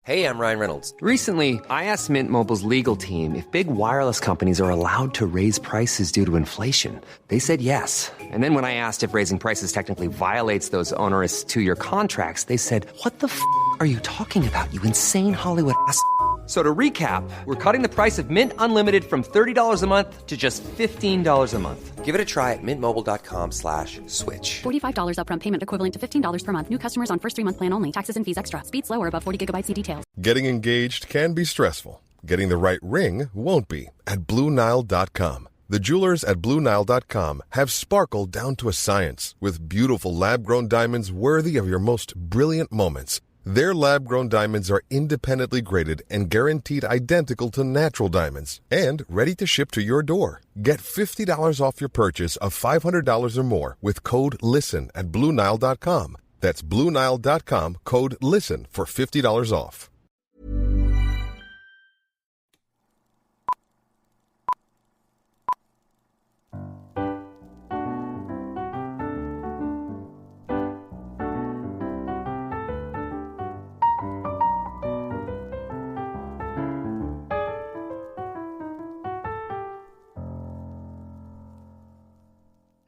Hey, I'm Ryan Reynolds. Recently, I asked Mint Mobile's legal team if big wireless companies are allowed to raise prices due to inflation. They said yes. And then when I asked if raising prices technically violates those onerous 2-year contracts, they said, "What the f*** are you talking about, you insane Hollywood ass?" So to recap, we're cutting the price of Mint Unlimited from $30 a month to just $15 a month. Give it a try at mintmobile.com/switch. $45 upfront payment equivalent to $15 per month. New customers on first 3-month plan only. Taxes and fees extra. Speed slower above 40 gigabytes. See details. Getting engaged can be stressful. Getting the right ring won't be at BlueNile.com. The jewelers at BlueNile.com have sparkle down to a science with beautiful lab-grown diamonds worthy of your most brilliant moments. Their lab-grown diamonds are independently graded and guaranteed identical to natural diamonds and ready to ship to your door. Get $50 off your purchase of $500 or more with code LISTEN at BlueNile.com. That's BlueNile.com, code LISTEN for $50 off.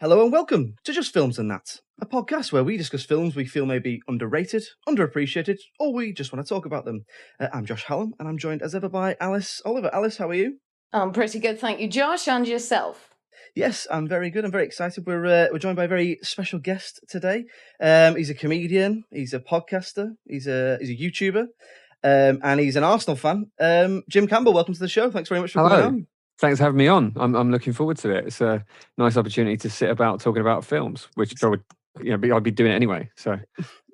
Hello and welcome to Just Films and That, a podcast where we discuss films we feel may be underrated, underappreciated, or we just want to talk about them. I'm Josh Hallam, and I'm joined as ever by Alice Oliver. Alice, how are you? I'm pretty good, thank you, Josh, and yourself. Yes, I'm very good. I'm very excited. We're joined by a very special guest today. He's a comedian, he's a podcaster, he's a YouTuber, and he's an Arsenal fan. Jim Campbell, welcome to the show. Thanks very much for coming on. Thanks for having me on. I'm looking forward to it. It's a nice opportunity to sit about talking about films, which I would, I'd be doing it anyway. So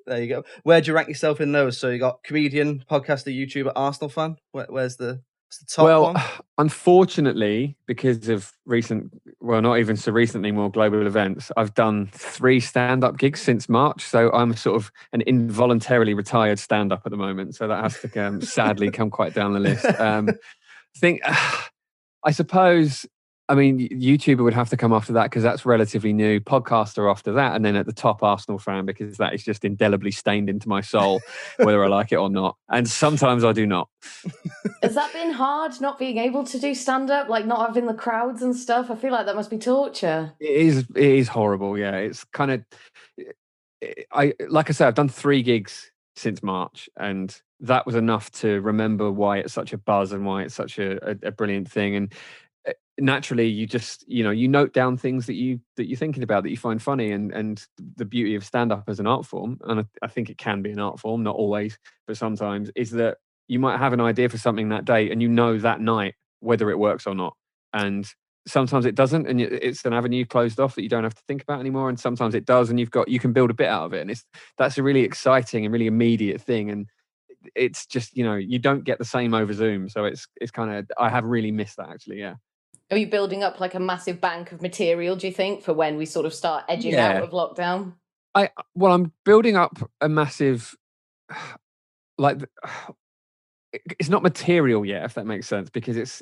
there you go. Where do you rank yourself in those? So you got comedian, podcaster, YouTuber, Arsenal fan. Where's the top one? Unfortunately, because of not even so recently, more global events, I've done 3 stand-up gigs since March. So I'm sort of an involuntarily retired stand-up at the moment. So that has to sadly come quite down the list. I suppose, YouTuber would have to come after that because that's relatively new. Podcaster after that, and then at the top, Arsenal fan, because that is just indelibly stained into my soul, whether I like it or not. And sometimes I do not. Has that been hard, not being able to do stand-up, like not having the crowds and stuff? I feel like that must be torture. It is horrible, yeah. It's kind of... Like I said, I've done 3 gigs since March, and that was enough to remember why it's such a buzz and why it's such a brilliant thing. And naturally, you just you note down things that you're thinking about, that you find funny, and the beauty of stand-up as an art form, and I think it can be an art form, not always, but sometimes, is that you might have an idea for something that day, and that night whether it works or not. And sometimes it doesn't, and it's an avenue closed off that you don't have to think about anymore. And sometimes it does, and you can build a bit out of it, and that's a really exciting and really immediate thing. And it's just you don't get the same over Zoom, so it's kind of, I have really missed that, actually. Yeah. Are you building up like a massive bank of material, do you think, for when we sort of start edging out of lockdown? I'm building up a massive, it's not material yet, if that makes sense, because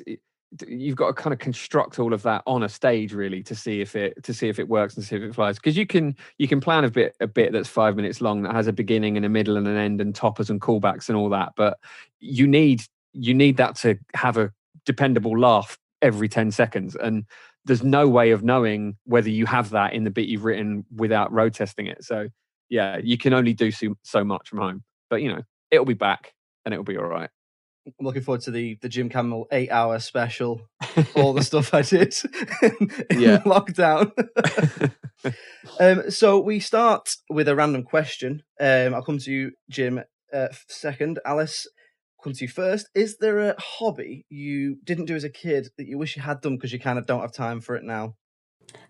you've got to kind of construct all of that on a stage, really, to see if it works and see if it flies. Because you can plan a bit that's 5 minutes long, that has a beginning and a middle and an end and toppers and callbacks and all that. But you need that to have a dependable laugh every 10 seconds. And there's no way of knowing whether you have that in the bit you've written without road testing it. So yeah, you can only do so much from home. But it'll be back and it'll be all right. I'm looking forward to the Jim Campbell 8-hour special, all the stuff I did in lockdown. So we start with a random question. I'll come to you, Jim, second. Alice, come to you first. Is there a hobby you didn't do as a kid that you wish you had done because you kind of don't have time for it now?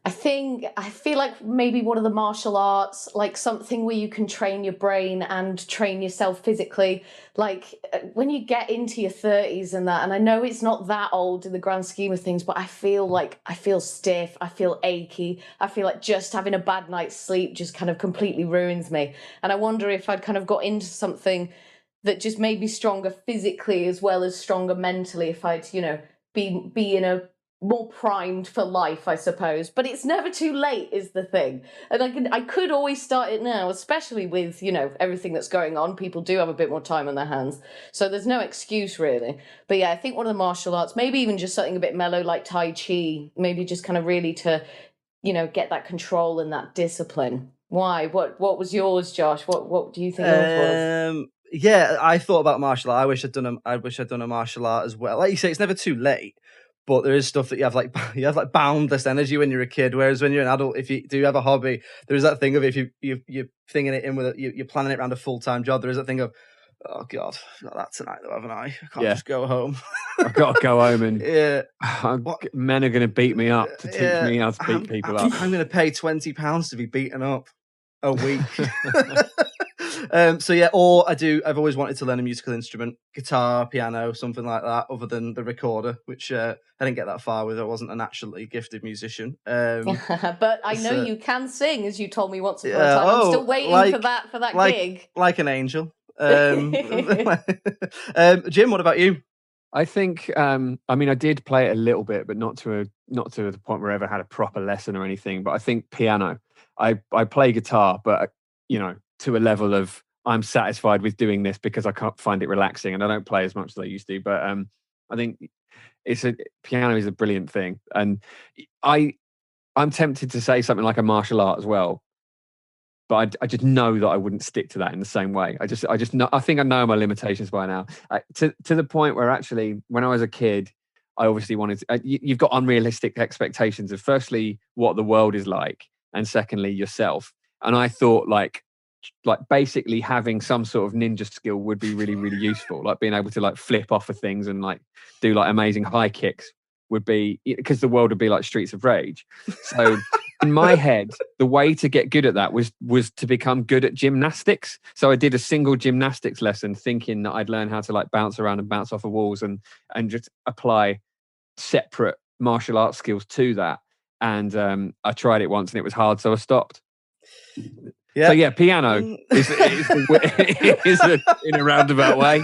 I feel like maybe one of the martial arts, like something where you can train your brain and train yourself physically. Like when you get into your 30s and that, and I know it's not that old in the grand scheme of things, but I feel stiff, I feel achy, I feel like just having a bad night's sleep just kind of completely ruins me. And I wonder if I'd kind of got into something that just made me stronger physically as well as stronger mentally, if I'd, be in a more primed for life, I suppose. But it's never too late is the thing. And I could always start it now, especially with, everything that's going on. People do have a bit more time on their hands. So there's no excuse really. But yeah, I think one of the martial arts, maybe even just something a bit mellow like Tai Chi, maybe just kind of really to, get that control and that discipline. Why? What was yours, Josh? What do you think yours was? Yeah, I thought about martial art. I wish I'd done a martial art as well. Like you say, it's never too late. But there is stuff that you have like boundless energy when you're a kid, whereas when you're an adult, if you do have a hobby, there is that thing of if you're thinking it in with it, you're planning it around a full-time job. There is that thing of, oh God, I've got that tonight though, haven't I? I can't just go home. I've got to go home and yeah. Men are going to beat me up to teach me how to beat people up. I'm going to pay £20 to be beaten up a week. Or I've always wanted to learn a musical instrument, guitar, piano, something like that, other than the recorder, which I didn't get that far with. I wasn't a naturally gifted musician. But I know you can sing, as you told me once upon a time. I'm still waiting for that gig. Like an angel. Jim, what about you? I think, I did play it a little bit, but not to the point where I ever had a proper lesson or anything. But I think piano. I play guitar, but to a level of I'm satisfied with doing this because I can't find it relaxing, and I don't play as much as I used to. But I think piano is a brilliant thing, and I'm tempted to say something like a martial art as well. But I just know that I wouldn't stick to that in the same way. I just know. I think I know my limitations by now. To the point where actually, when I was a kid, I obviously wanted to, you've got unrealistic expectations of firstly what the world is like, and secondly yourself. And I thought like basically having some sort of ninja skill would be really, really useful. Like being able to like flip off of things and like do like amazing high kicks would be, because the world would be like Streets of Rage. So in my head, the way to get good at that was to become good at gymnastics. So I did a single gymnastics lesson thinking that I'd learn how to like bounce around and bounce off of walls and just apply separate martial arts skills to that. And I tried it once and it was hard, so I stopped. Yeah. So yeah, piano is in a roundabout way.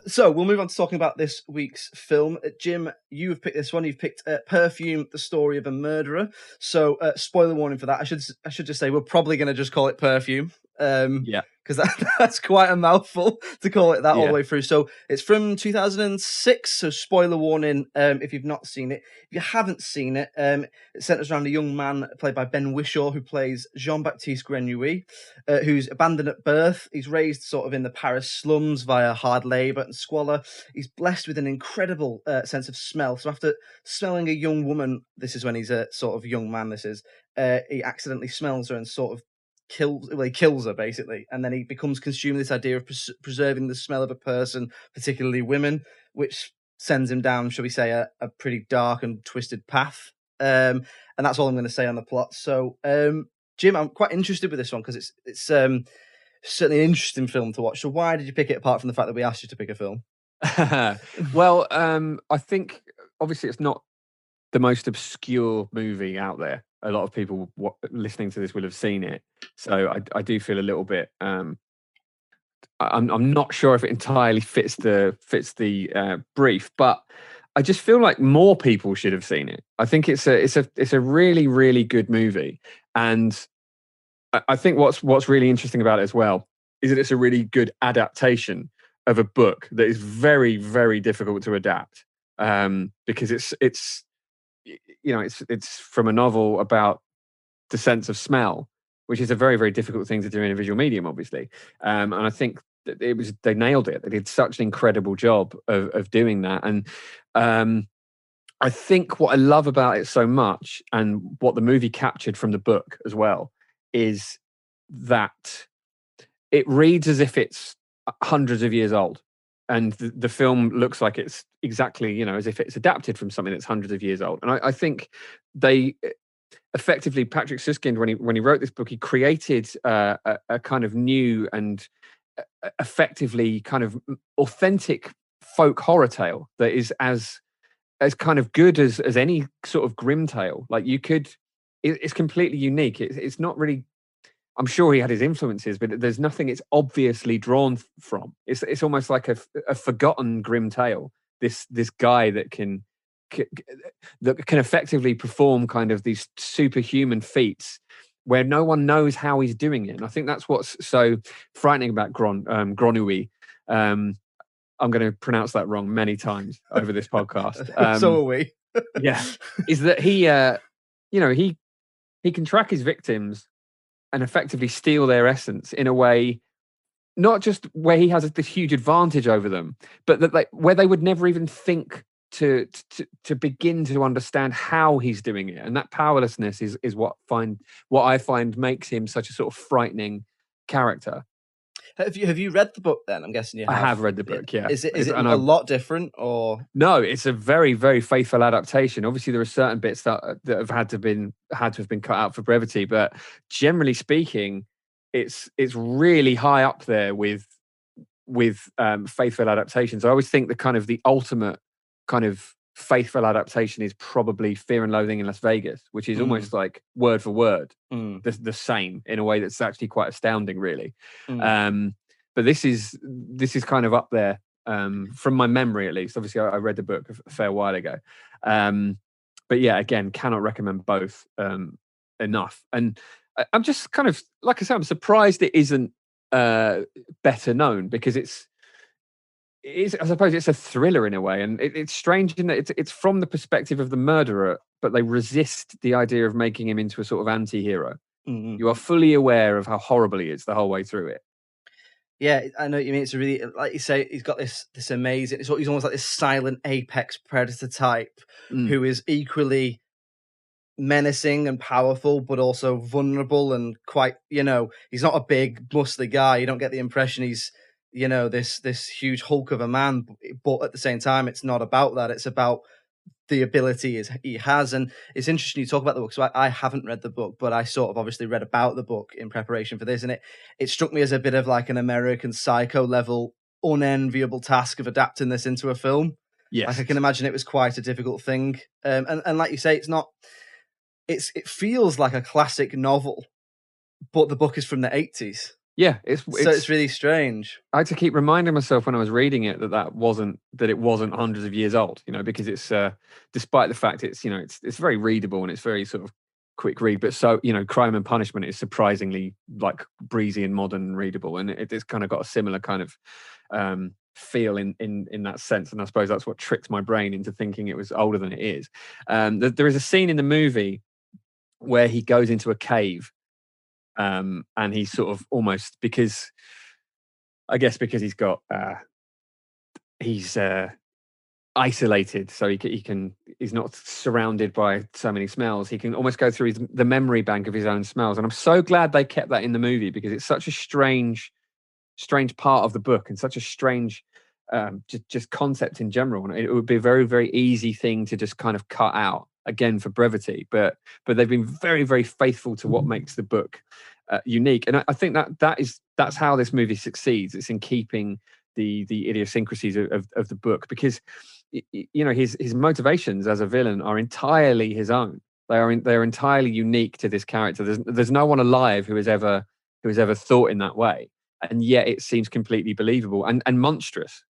So we'll move on to talking about this week's film. Jim, you have picked this one. You've picked Perfume, the story of a murderer. So spoiler warning for that. I should just say we're probably going to just call it Perfume. Because that's quite a mouthful to call it that all the way through. So it's from 2006. So spoiler warning if you've not seen it. If you haven't seen it, it centers around a young man played by Ben Whishaw who plays Jean-Baptiste Grenouille, who's abandoned at birth. He's raised sort of in the Paris slums via hard labour and squalor. He's blessed with an incredible sense of smell. So after smelling a young woman, this is when he's a sort of young man, he accidentally smells her and sort of he kills her basically, and then he becomes consumed with this idea of preserving the smell of a person, particularly women, which sends him down, shall we say, a pretty dark and twisted path. And that's all I'm going to say on the plot. So, Jim, I'm quite interested with this one because it's certainly an interesting film to watch. So, why did you pick it apart from the fact that we asked you to pick a film? Well, I think obviously it's not the most obscure movie out there. A lot of people listening to this will have seen it, so I do feel a little bit. I'm not sure if it entirely fits the brief, but I just feel like more people should have seen it. I think it's a really, really good movie, and I think what's really interesting about it as well is that it's a really good adaptation of a book that is very, very difficult to adapt, because it's from a novel about the sense of smell, which is a very, very difficult thing to do in a visual medium, obviously. And I think that they nailed it. They did such an incredible job of doing that. And I think what I love about it so much, and what the movie captured from the book as well, is that it reads as if it's hundreds of years old. And the film looks like it's exactly, as if it's adapted from something that's hundreds of years old. And I think they effectively, Patrick Suskind, when he wrote this book, he created a kind of new and effectively kind of authentic folk horror tale that is as kind of good as any sort of grim tale. Like it's completely unique. It's not really, I'm sure he had his influences, but there's nothing it's obviously drawn from. It's almost like a forgotten grim tale. This guy that can effectively perform kind of these superhuman feats where no one knows how he's doing it. And I think that's what's so frightening about Grenouille. I'm going to pronounce that wrong many times over this podcast. So are we. Yeah, is that he can track his victims and effectively steal their essence in a way, not just where he has this huge advantage over them, but that where they would never even think to begin to understand how he's doing it. And that powerlessness is what I find makes him such a sort of frightening character. Have you read the book then? I'm guessing you have. I have read the book, yeah. Is it a lot different or? No, it's a very, very faithful adaptation. Obviously, there are certain bits that have had to have been cut out for brevity, but generally speaking, it's really high up there with faithful adaptations. I always think the ultimate kind of faithful adaptation is probably Fear and Loathing in Las Vegas, which is almost like word for word the same in a way that's actually quite astounding, really. But this is kind of up there from my memory, at least. Obviously, I read the book a fair while ago, but yeah, again, cannot recommend both enough. And I'm just kind of, like I said, I'm surprised it isn't better known, because I suppose it's a thriller in a way, and it's strange in that it's from the perspective of the murderer, but they resist the idea of making him into a sort of anti-hero. You are fully aware of how horrible he is the whole way through it. Yeah, I know what you mean. It's a really, like you say, he's got this amazing. He's almost like this silent apex predator type who is equally menacing and powerful, but also vulnerable and quite. He's not a big, muscly guy. You don't get the impression he's this huge hulk of a man, but at the same time, it's not about that. It's about the ability he has. And it's interesting you talk about the book. So I haven't read the book, but I sort of obviously read about the book in preparation for this. And it struck me as a bit of like an American Psycho level, unenviable task of adapting this into a film. Yes. Like I can imagine it was quite a difficult thing. And like you say, it feels like a classic novel, but the book is from the 80s. Yeah, it's really strange. I had to keep reminding myself when I was reading it that it wasn't hundreds of years old, because it's despite the fact it's very readable and it's very sort of quick read, but so Crime and Punishment is surprisingly like breezy and modern and readable, and it's kind of got a similar kind of feel in that sense. And I suppose that's what tricked my brain into thinking it was older than it is. There is a scene in the movie where he goes into a cave. And he's sort of almost because he's got he's isolated, so he's not surrounded by so many smells. He can almost go through the memory bank of his own smells. And I'm so glad they kept that in the movie, because it's such a strange part of the book and such a strange just concept in general. And it would be a very, very easy thing to just kind of cut out, again, for brevity, but they've been very, very faithful to what makes the book unique. And I think that's how this movie succeeds. It's in keeping the idiosyncrasies of the book, because his motivations as a villain are entirely his own. They're entirely unique to this character. There's no one alive who has ever thought in that way, and yet it seems completely believable and monstrous.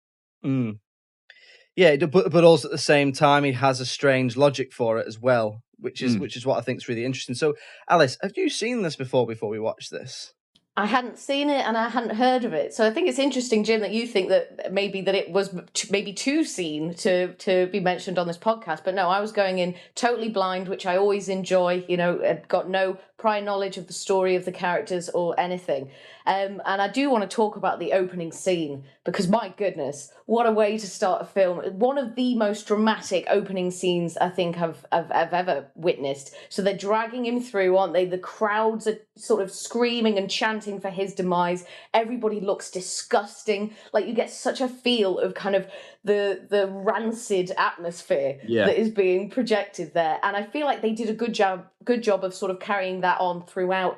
Yeah, but also at the same time, he has a strange logic for it as well, which is what I think is really interesting. So, Alice, have you seen this before we watched this? I hadn't seen it and I hadn't heard of it. So I think it's interesting, Jim, that you think that it was maybe too seen to be mentioned on this podcast. But no, I was going in totally blind, which I always enjoy. I'd got no prior knowledge of the story of the characters or anything. And I do want to talk about the opening scene, because my goodness, what a way to start a film. One of the most dramatic opening scenes I think I've ever witnessed. So they're dragging him through, aren't they? The crowds are sort of screaming and chanting for his demise. Everybody looks disgusting. Like, you get such a feel of kind of the rancid atmosphere that is being projected there. And I feel like they did a good job of sort of carrying that on throughout.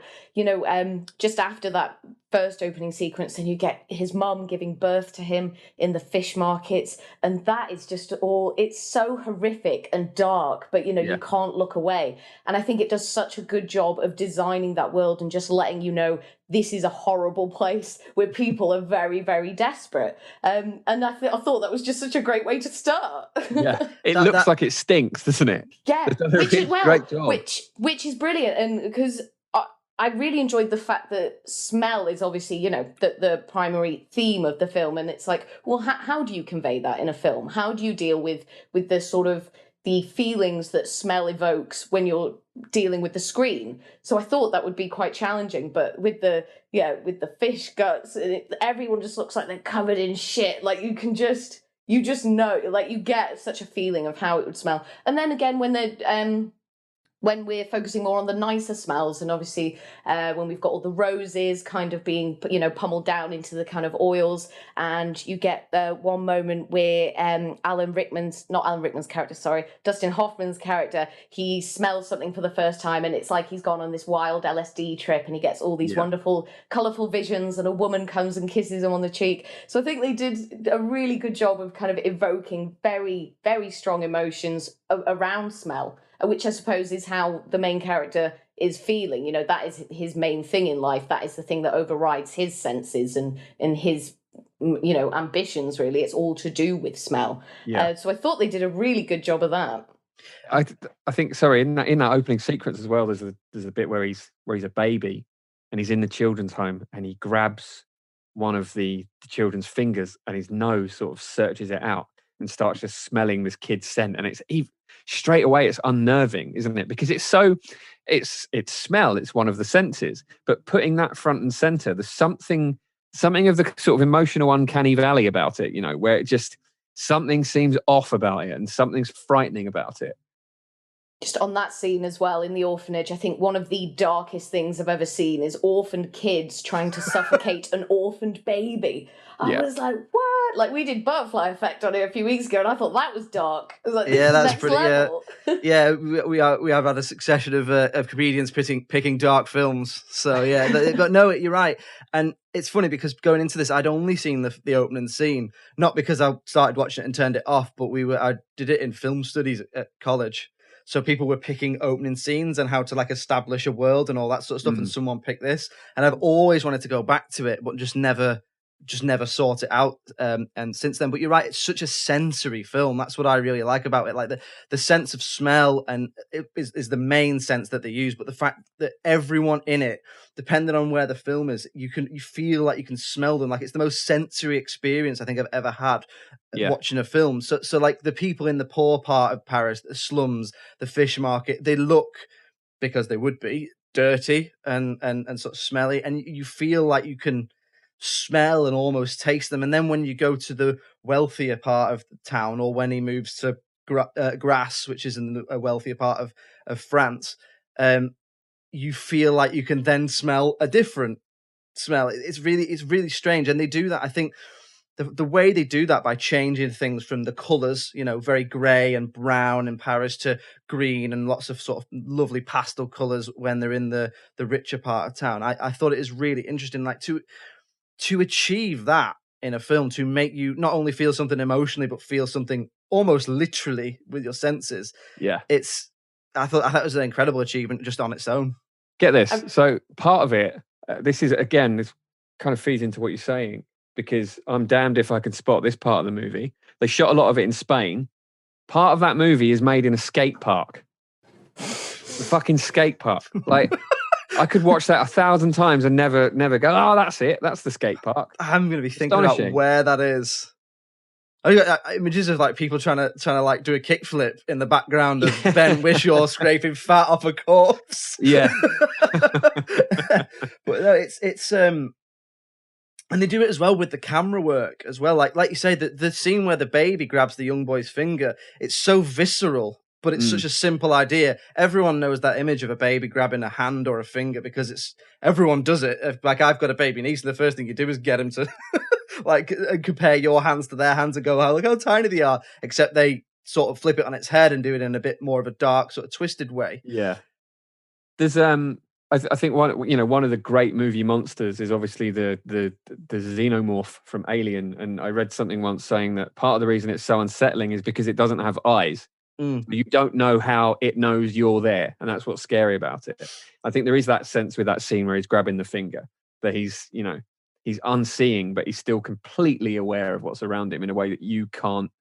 Just after that first opening sequence, and you get his mum giving birth to him in the fish markets, and that is just it's so horrific and dark, but you can't look away. And I think it does such a good job of designing that world and just letting you know this is a horrible place where people are very, very desperate. And I thought that was just such a great way to start. Yeah, it looks like it stinks, doesn't it? Yeah, which is brilliant, and because I really enjoyed the fact that smell is obviously, the primary theme of the film. And it's like, well, how do you convey that in a film? How do you deal with the sort of the feelings that smell evokes when you're dealing with the screen? So I thought that would be quite challenging. But with the fish guts, everyone just looks like they're covered in shit. Like you just know, like you get such a feeling of how it would smell. And then again, when we're focusing more on the nicer smells, and obviously when we've got all the roses kind of being, pummeled down into the kind of oils, and you get one moment where Dustin Hoffman's character, he smells something for the first time, and it's like he's gone on this wild LSD trip, and he gets all these wonderful, colourful visions, and a woman comes and kisses him on the cheek. So I think they did a really good job of kind of evoking very, very strong emotions around smell, which I suppose is how the main character is feeling. That is his main thing in life. That is the thing that overrides his senses and his, ambitions, really. It's all to do with smell. Yeah. So I thought they did a really good job of that. I think, sorry, in that opening sequence as well, there's a bit where he's a baby and he's in the children's home, and he grabs one of the children's fingers, and his nose sort of searches it out and starts just smelling this kid's scent. And it's straight away, it's unnerving, isn't it? Because it's smell, it's one of the senses, but putting that front and center, there's something of the sort of emotional uncanny valley about it, where it just, something seems off about it and something's frightening about it. Just on that scene as well, in the orphanage, I think one of the darkest things I've ever seen is orphaned kids trying to suffocate an orphaned baby. I was like, what? Like, we did Butterfly Effect on it a few weeks ago, and I thought that was dark. It was like, that's pretty level. Yeah, we have had a succession of comedians picking dark films. So yeah, but no, you're right. And it's funny because going into this, I'd only seen the opening scene, not because I started watching it and turned it off, but I did it in film studies at college. So people were picking opening scenes and how to like establish a world and all that sort of stuff. And someone picked this, and I've always wanted to go back to it, but just never sought it out. And since then, but you're right, it's such a sensory film. That's what I really like about it. Like the sense of smell, and it is the main sense that they use. But the fact that everyone in it, depending on where the film is, you feel like you can smell them. Like it's the most sensory experience I think I've ever had watching a film. So like the people in the poor part of Paris, the slums, the fish market, they look, because they would be, dirty and sort of smelly, and you feel like you can smell and almost taste them. And then when you go to the wealthier part of the town, or when he moves to Grasse, which is in a wealthier part of France, you feel like you can then smell a different smell. It's really strange, and they do that. I think the way they do that by changing things from the colours, very grey and brown in Paris, to green and lots of sort of lovely pastel colours when they're in the richer part of town. I thought it is really interesting, like to achieve that in a film, to make you not only feel something emotionally, but feel something almost literally with your senses. Yeah. I thought that was an incredible achievement just on its own. Get this. So part of it, this kind of feeds into what you're saying, because I'm damned if I can spot this part of the movie. They shot a lot of it in Spain. Part of that movie is made in a skate park. The fucking skate park. Like, I could watch that 1,000 times and never go, oh, that's it. That's the skate park. I'm going to be thinking about where that is. I got images of like people trying to like do a kickflip in the background of Ben Whishaw scraping fat off a corpse. Yeah. But no, it's and they do it as well with the camera work as well. Like you say, the scene where the baby grabs the young boy's finger, it's so visceral, but it's such a simple idea. Everyone knows that image of a baby grabbing a hand or a finger, because everyone does it. Like, I've got a baby niece, and the first thing you do is get him to like compare your hands to their hands and go, oh, look how tiny they are. Except they sort of flip it on its head and do it in a bit more of a dark, sort of twisted way. Yeah. There's I think one of the great movie monsters is obviously the xenomorph from Alien, and I read something once saying that part of the reason it's so unsettling is because it doesn't have eyes. You don't know how it knows you're there, and that's what's scary about it. I think there is that sense with that scene where he's grabbing the finger, that he's unseeing, but he's still completely aware of what's around him in a way that you can't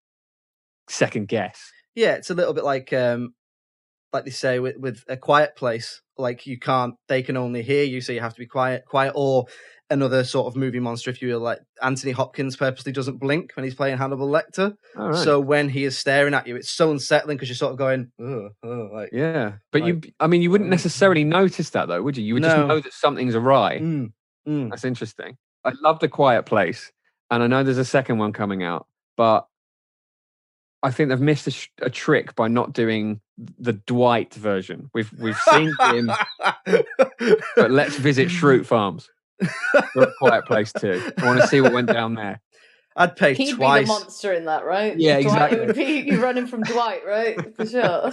second guess. Yeah, it's a little bit like they say with A Quiet Place, like they can only hear you, so you have to be quiet, or another sort of movie monster, if you will, like Anthony Hopkins purposely doesn't blink when he's playing Hannibal Lecter. All right. So when he is staring at you, it's so unsettling because you're sort of going, like, yeah. But like, you wouldn't necessarily notice that though, would you? You would just know that something's awry. That's interesting. I love The Quiet Place, and I know there's a second one coming out, but I think they've missed a trick by not doing the Dwight version. We've seen him, but let's visit Shroot Farms for A Quiet Place 2. I want to see what went down there. I'd pay He'd twice. be the monster in that, right? Yeah, Dwight, exactly. It would be you running from Dwight, right? For sure.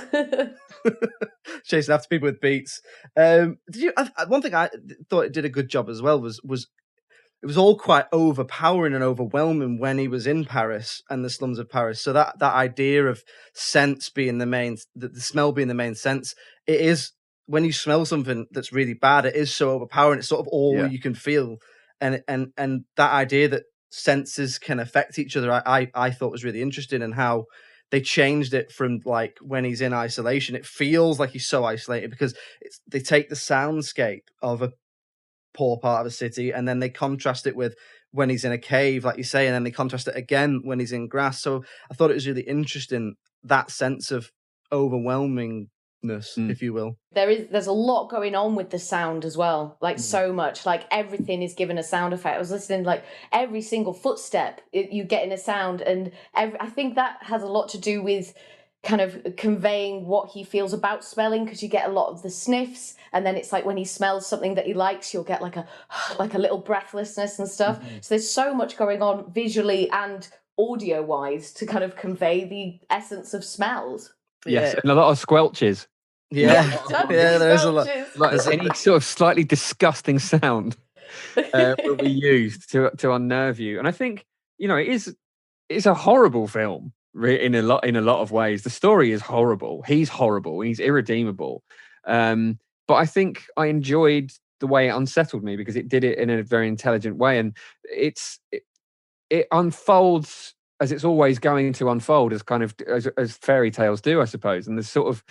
Chasing after people with beats. Did you? One thing I thought it did a good job as well was it was all quite overpowering and overwhelming when he was in Paris and the slums of Paris. So that idea of sense being the smell being the main sense, it is when you smell something that's really bad, it is so overpowering. It's sort of all you can feel, and that idea that senses can affect each other, I thought was really interesting, and how they changed it from like when he's in isolation, it feels like he's so isolated because they take the soundscape of a poor part of a city and then they contrast it with when he's in a cave, like you say, and then they contrast it again when he's in grass. So I thought it was really interesting, that sense of overwhelmingness, if you will. There's a lot going on with the sound as well, like so much, like everything is given a sound effect. I was listening, like every single footstep you get in a sound, and I think that has a lot to do with kind of conveying what he feels about smelling, because you get a lot of the sniffs, and then it's like when he smells something that he likes, you'll get like a little breathlessness and stuff. So there's so much going on visually and audio wise to kind of convey the essence of smells. Yes, and a lot of squelches. Yeah, there is a lot. Like any sort of slightly disgusting sound will be used to unnerve you. And I think, it's a horrible film in a lot of ways. The story is horrible. He's horrible. He's irredeemable. But I think I enjoyed the way it unsettled me because it did it in a very intelligent way, and it unfolds as it's always going to unfold, as kind of as fairy tales do, I suppose. And there's sort of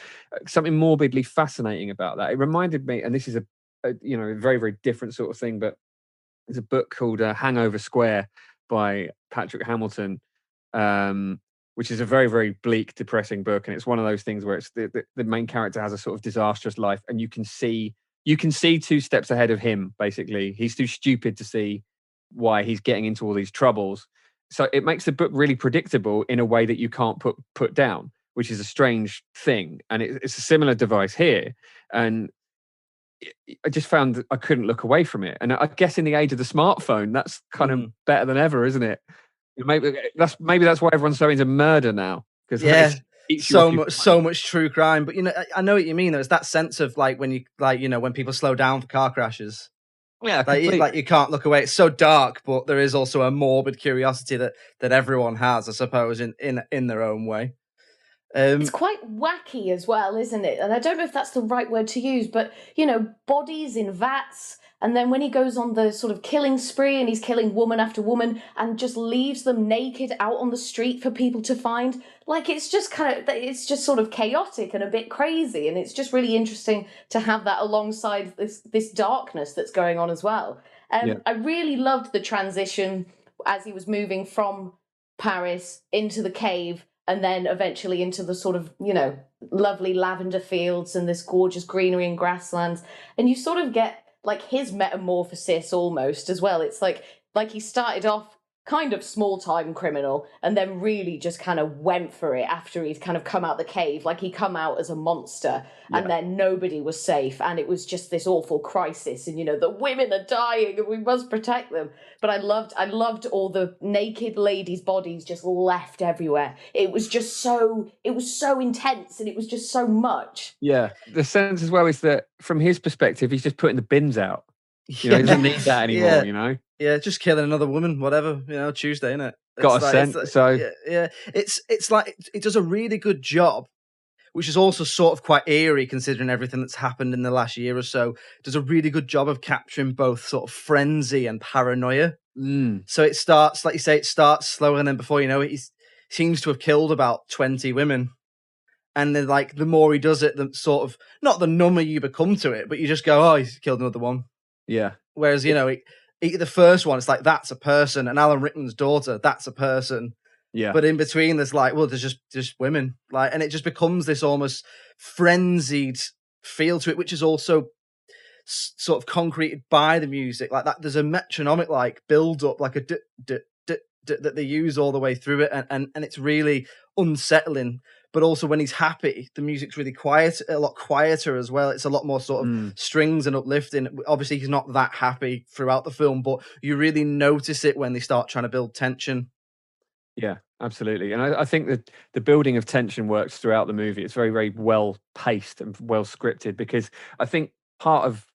something morbidly fascinating about that. It reminded me, and this is a very, very different sort of thing, but there's a book called Hangover Square by Patrick Hamilton, which is a very, very bleak, depressing book. And it's one of those things where it's the main character has a sort of disastrous life, and you can see 2 steps ahead of him, basically. He's too stupid to see why he's getting into all these troubles. So it makes the book really predictable in a way that you can't put down, which is a strange thing. And it's a similar device here. And I just found that I couldn't look away from it. And I guess in the age of the smartphone, that's kind of better than ever, isn't it? Maybe that's why everyone's so into murder now. Because so much true crime. But I know what you mean. There's that sense of like when when people slow down for car crashes. Yeah, like you can't look away. It's so dark, but there is also a morbid curiosity that everyone has, I suppose, in their own way. It's quite wacky as well, isn't it? And I don't know if that's the right word to use, but bodies in vats, and then when he goes on the sort of killing spree and he's killing woman after woman and just leaves them naked out on the street for people to find, like it's just sort of chaotic and a bit crazy, and it's just really interesting to have that alongside this darkness that's going on as well. I really loved the transition as he was moving from Paris into the cave, and then eventually into the sort of, lovely lavender fields and this gorgeous greenery and grasslands. And you sort of get like his metamorphosis almost as well. It's like he started off kind of small-time criminal, and then really just kind of went for it after he's kind of come out the cave. Like, he come out as a monster, and then nobody was safe, and it was just this awful crisis, and, you know, the women are dying, and we must protect them. But I loved all the naked ladies' bodies just left everywhere. It was so intense, and it was just so much. Yeah, the sense as well is that from his perspective, he's just putting the bins out. You know, he doesn't need that anymore, you know? Yeah, just killing another woman, whatever, you know, Tuesday, innit? Got a scent, so... Yeah, it's like, it does a really good job, which is also sort of quite eerie considering everything that's happened in the last year or so. It does a really good job of capturing both sort of frenzy and paranoia. So it starts, like you say, it starts slow, and then before you know it, he seems to have killed about 20 women. And then, like, the more he does it, the sort of, not the number you become to it, but you just go, oh, he's killed another one. Yeah. Whereas, you know, the first one, it's like, that's a person. And Alan Rickman's daughter, that's a person. Yeah. But in between, there's like, well, there's just women. Like, and it just becomes this almost frenzied feel to it, which is also sort of concreted by the music. Like that, there's a metronomic like build up, like a that they use all the way through it, and it's really unsettling. But also when he's happy, the music's really quiet, a lot quieter as well. It's a lot more sort of strings and uplifting. Obviously, he's not that happy throughout the film, but you really notice it when they start trying to build tension. Yeah, absolutely. And I think that the building of tension works throughout the movie. It's very, very well paced and well scripted, because I think part of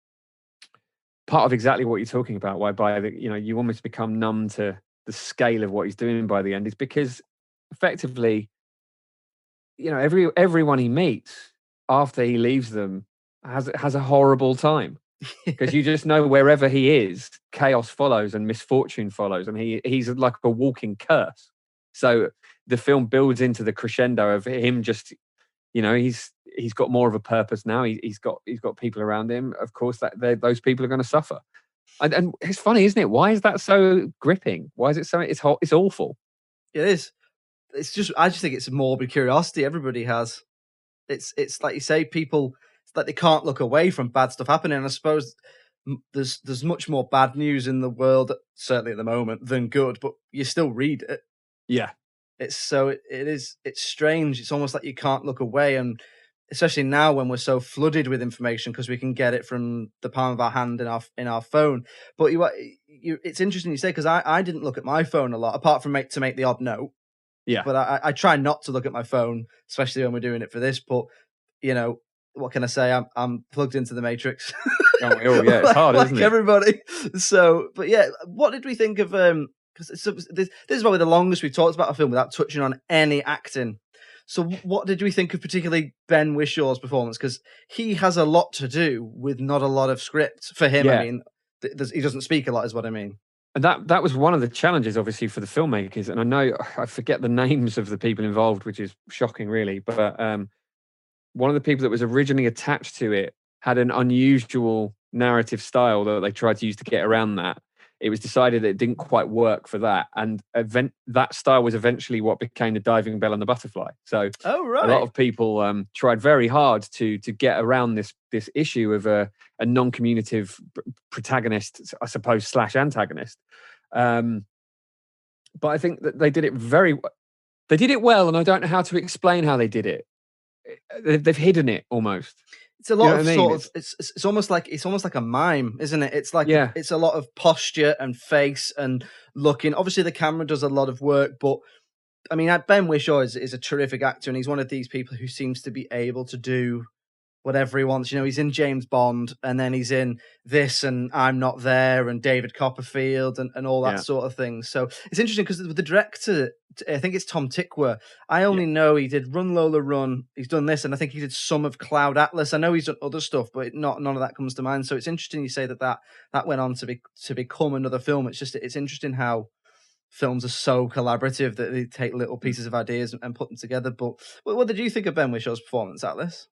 exactly what you're talking about, whereby you almost become numb to the scale of what he's doing by the end, is because effectively, you know, everyone he meets after he leaves them has a horrible time, because you just know wherever he is, chaos follows and misfortune follows, and he's like a walking curse. So the film builds into the crescendo of him just, you know, he's got more of a purpose now. He's got people around him. Of course, that those people are going to suffer. And it's funny, isn't it? Why is that so gripping? Why is it so? It's awful. It is. I just think it's a morbid curiosity everybody has. It's like you say, people, it's like they can't look away from bad stuff happening. And I suppose there's much more bad news in the world, certainly at the moment, than good. But you still read it. Yeah, it's strange. It's almost like you can't look away, and especially now when we're so flooded with information because we can get it from the palm of our hand in our phone. But it's interesting you say, because I didn't look at my phone a lot, apart from to make the odd note. Yeah, but I try not to look at my phone, especially when we're doing it for this. But you know, what can I say? I'm plugged into the Matrix. Oh yeah, it's hard, isn't it? Everybody. So, but yeah, what did we think of? Because this is probably the longest we've talked about a film without touching on any acting. So, what did we think of particularly Ben Wishaw's performance? Because he has a lot to do with not a lot of script for him. Yeah. I mean, he doesn't speak a lot, is what I mean. And that was one of the challenges, obviously, for the filmmakers. And I know I forget the names of the people involved, which is shocking, really. But one of the people that was originally attached to it had an unusual narrative style that they tried to use to get around that. It was decided that it didn't quite work for that. And that style was eventually what became the Diving Bell and the Butterfly. So a lot of people tried very hard to get around this issue of a non-communicative protagonist, I suppose, / antagonist. But I think that they did it well, and I don't know how to explain how they did it. They've hidden it almost. It's a lot of sort of. It's almost like a mime, isn't it? It's like It's a lot of posture and face and looking. Obviously, the camera does a lot of work, but I mean, Ben Whishaw is a terrific actor, and he's one of these people who seems to be able to do whatever he wants. You know, he's in James Bond, and then he's in this, and I'm Not There, and David Copperfield, and all that sort of thing. So it's interesting because the director, I think it's Tom Tykwer. I only know he did Run Lola Run. He's done this, and I think he did some of Cloud Atlas. I know he's done other stuff, but none of that comes to mind. So it's interesting you say that went on to become another film. It's interesting how films are so collaborative that they take little pieces of ideas and put them together. But what did you think of Ben Wishaw's performance, Atlas?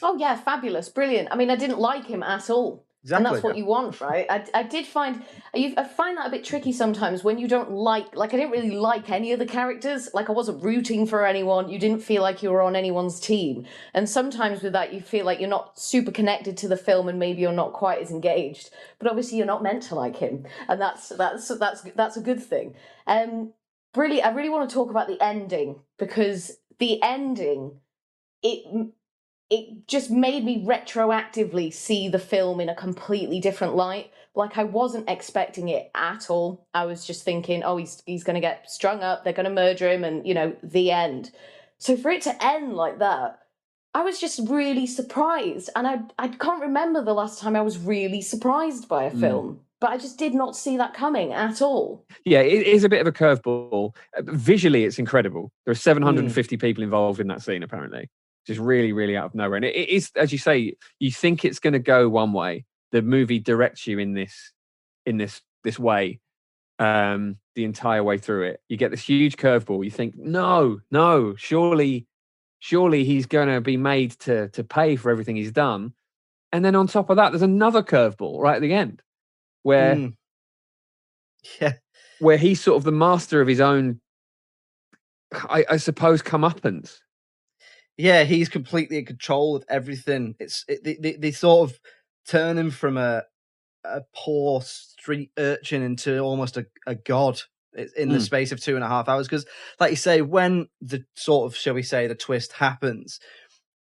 Oh yeah, fabulous, brilliant. I mean, I didn't like him at all. Exactly. And that's what you want, right? I did find I find that a bit tricky sometimes when you don't like I didn't really like any of the characters. Like I wasn't rooting for anyone. You didn't feel like you were on anyone's team. And sometimes with that, you feel like you're not super connected to the film, and maybe you're not quite as engaged. But obviously, you're not meant to like him, and that's a good thing. Brilliant. I really want to talk about the ending, because the ending it just made me retroactively see the film in a completely different light. Like I wasn't expecting it at all. I was just thinking, oh, he's going to get strung up. They're going to murder him, and the end. So for it to end like that, I was just really surprised, and I can't remember the last time I was really surprised by a film. But I just did not see that coming at all. Yeah, it is a bit of a curveball. Visually, it's incredible. There are 750 people involved in that scene, apparently. Just really, really out of nowhere. And it is, as you say, you think it's going to go one way. The movie directs you in this way the entire way through it. You get this huge curveball. You think, no, surely he's going to be made to pay for everything he's done. And then on top of that, there's another curveball right at the end where he's sort of the master of his own, I suppose, comeuppance. Yeah, he's completely in control of everything. They sort of turn him from a poor street urchin into almost a god in the space of 2.5 hours. Because, like you say, when the sort of, shall we say, the twist happens,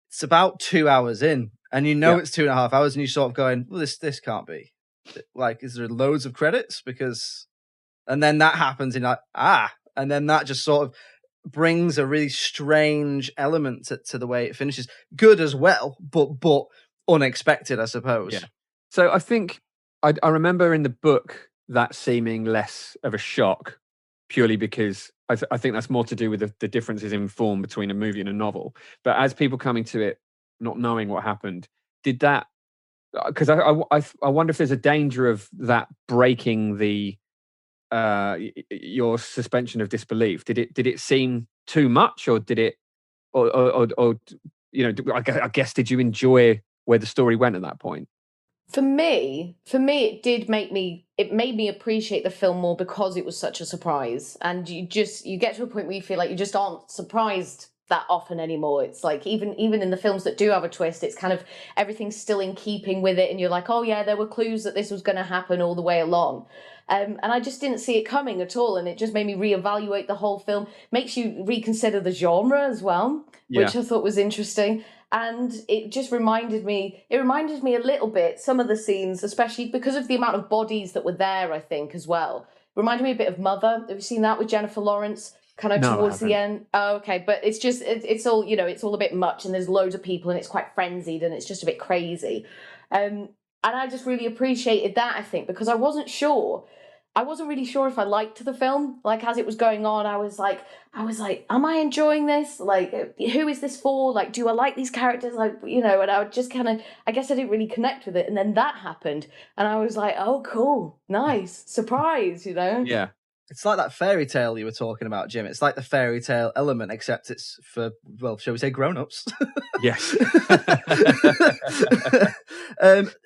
it's about 2 hours in, and it's 2.5 hours, and you're sort of going, well, this can't be. Like, is there loads of credits? And then that happens, and and then that just sort of brings a really strange element to the way it finishes. Good as well, but unexpected, I suppose. Yeah. So I think I remember in the book that seeming less of a shock, purely because I think that's more to do with the differences in form between a movie and a novel. But as people coming to it not knowing what happened, did that? Because I wonder if there's a danger of that breaking your suspension of disbelief. Did it seem too much, or did it, or I guess, did you enjoy where the story went at that point? For me, it made me appreciate the film more because it was such a surprise, and you get to a point where you feel like you just aren't surprised that often anymore. It's like even in the films that do have a twist, it's kind of everything's still in keeping with it, and you're like, oh yeah, there were clues that this was going to happen all the way along. And I just didn't see it coming at all, and it just made me reevaluate the whole film. Makes you reconsider the genre as well, which I thought was interesting. And it just reminded me a little bit, some of the scenes, especially because of the amount of bodies that were there, I think, as well. Reminded me a bit of Mother. Have you seen that with Jennifer Lawrence? Kind of towards the end. Oh, okay. But it's just, it's all, it's all a bit much, and there's loads of people, and it's quite frenzied, and it's just a bit crazy. And I just really appreciated that, I think, because I wasn't really sure if I liked the film. Like, as it was going on, I was like, am I enjoying this? Like, who is this for? Like, do I like these characters? Like, and I would just kind of, I guess I didn't really connect with it. And then that happened, and I was like, oh, cool, nice, surprise, Yeah. It's like that fairy tale you were talking about, Jim. It's like the fairy tale element, except it's for, well, shall we say, grown-ups? Yes.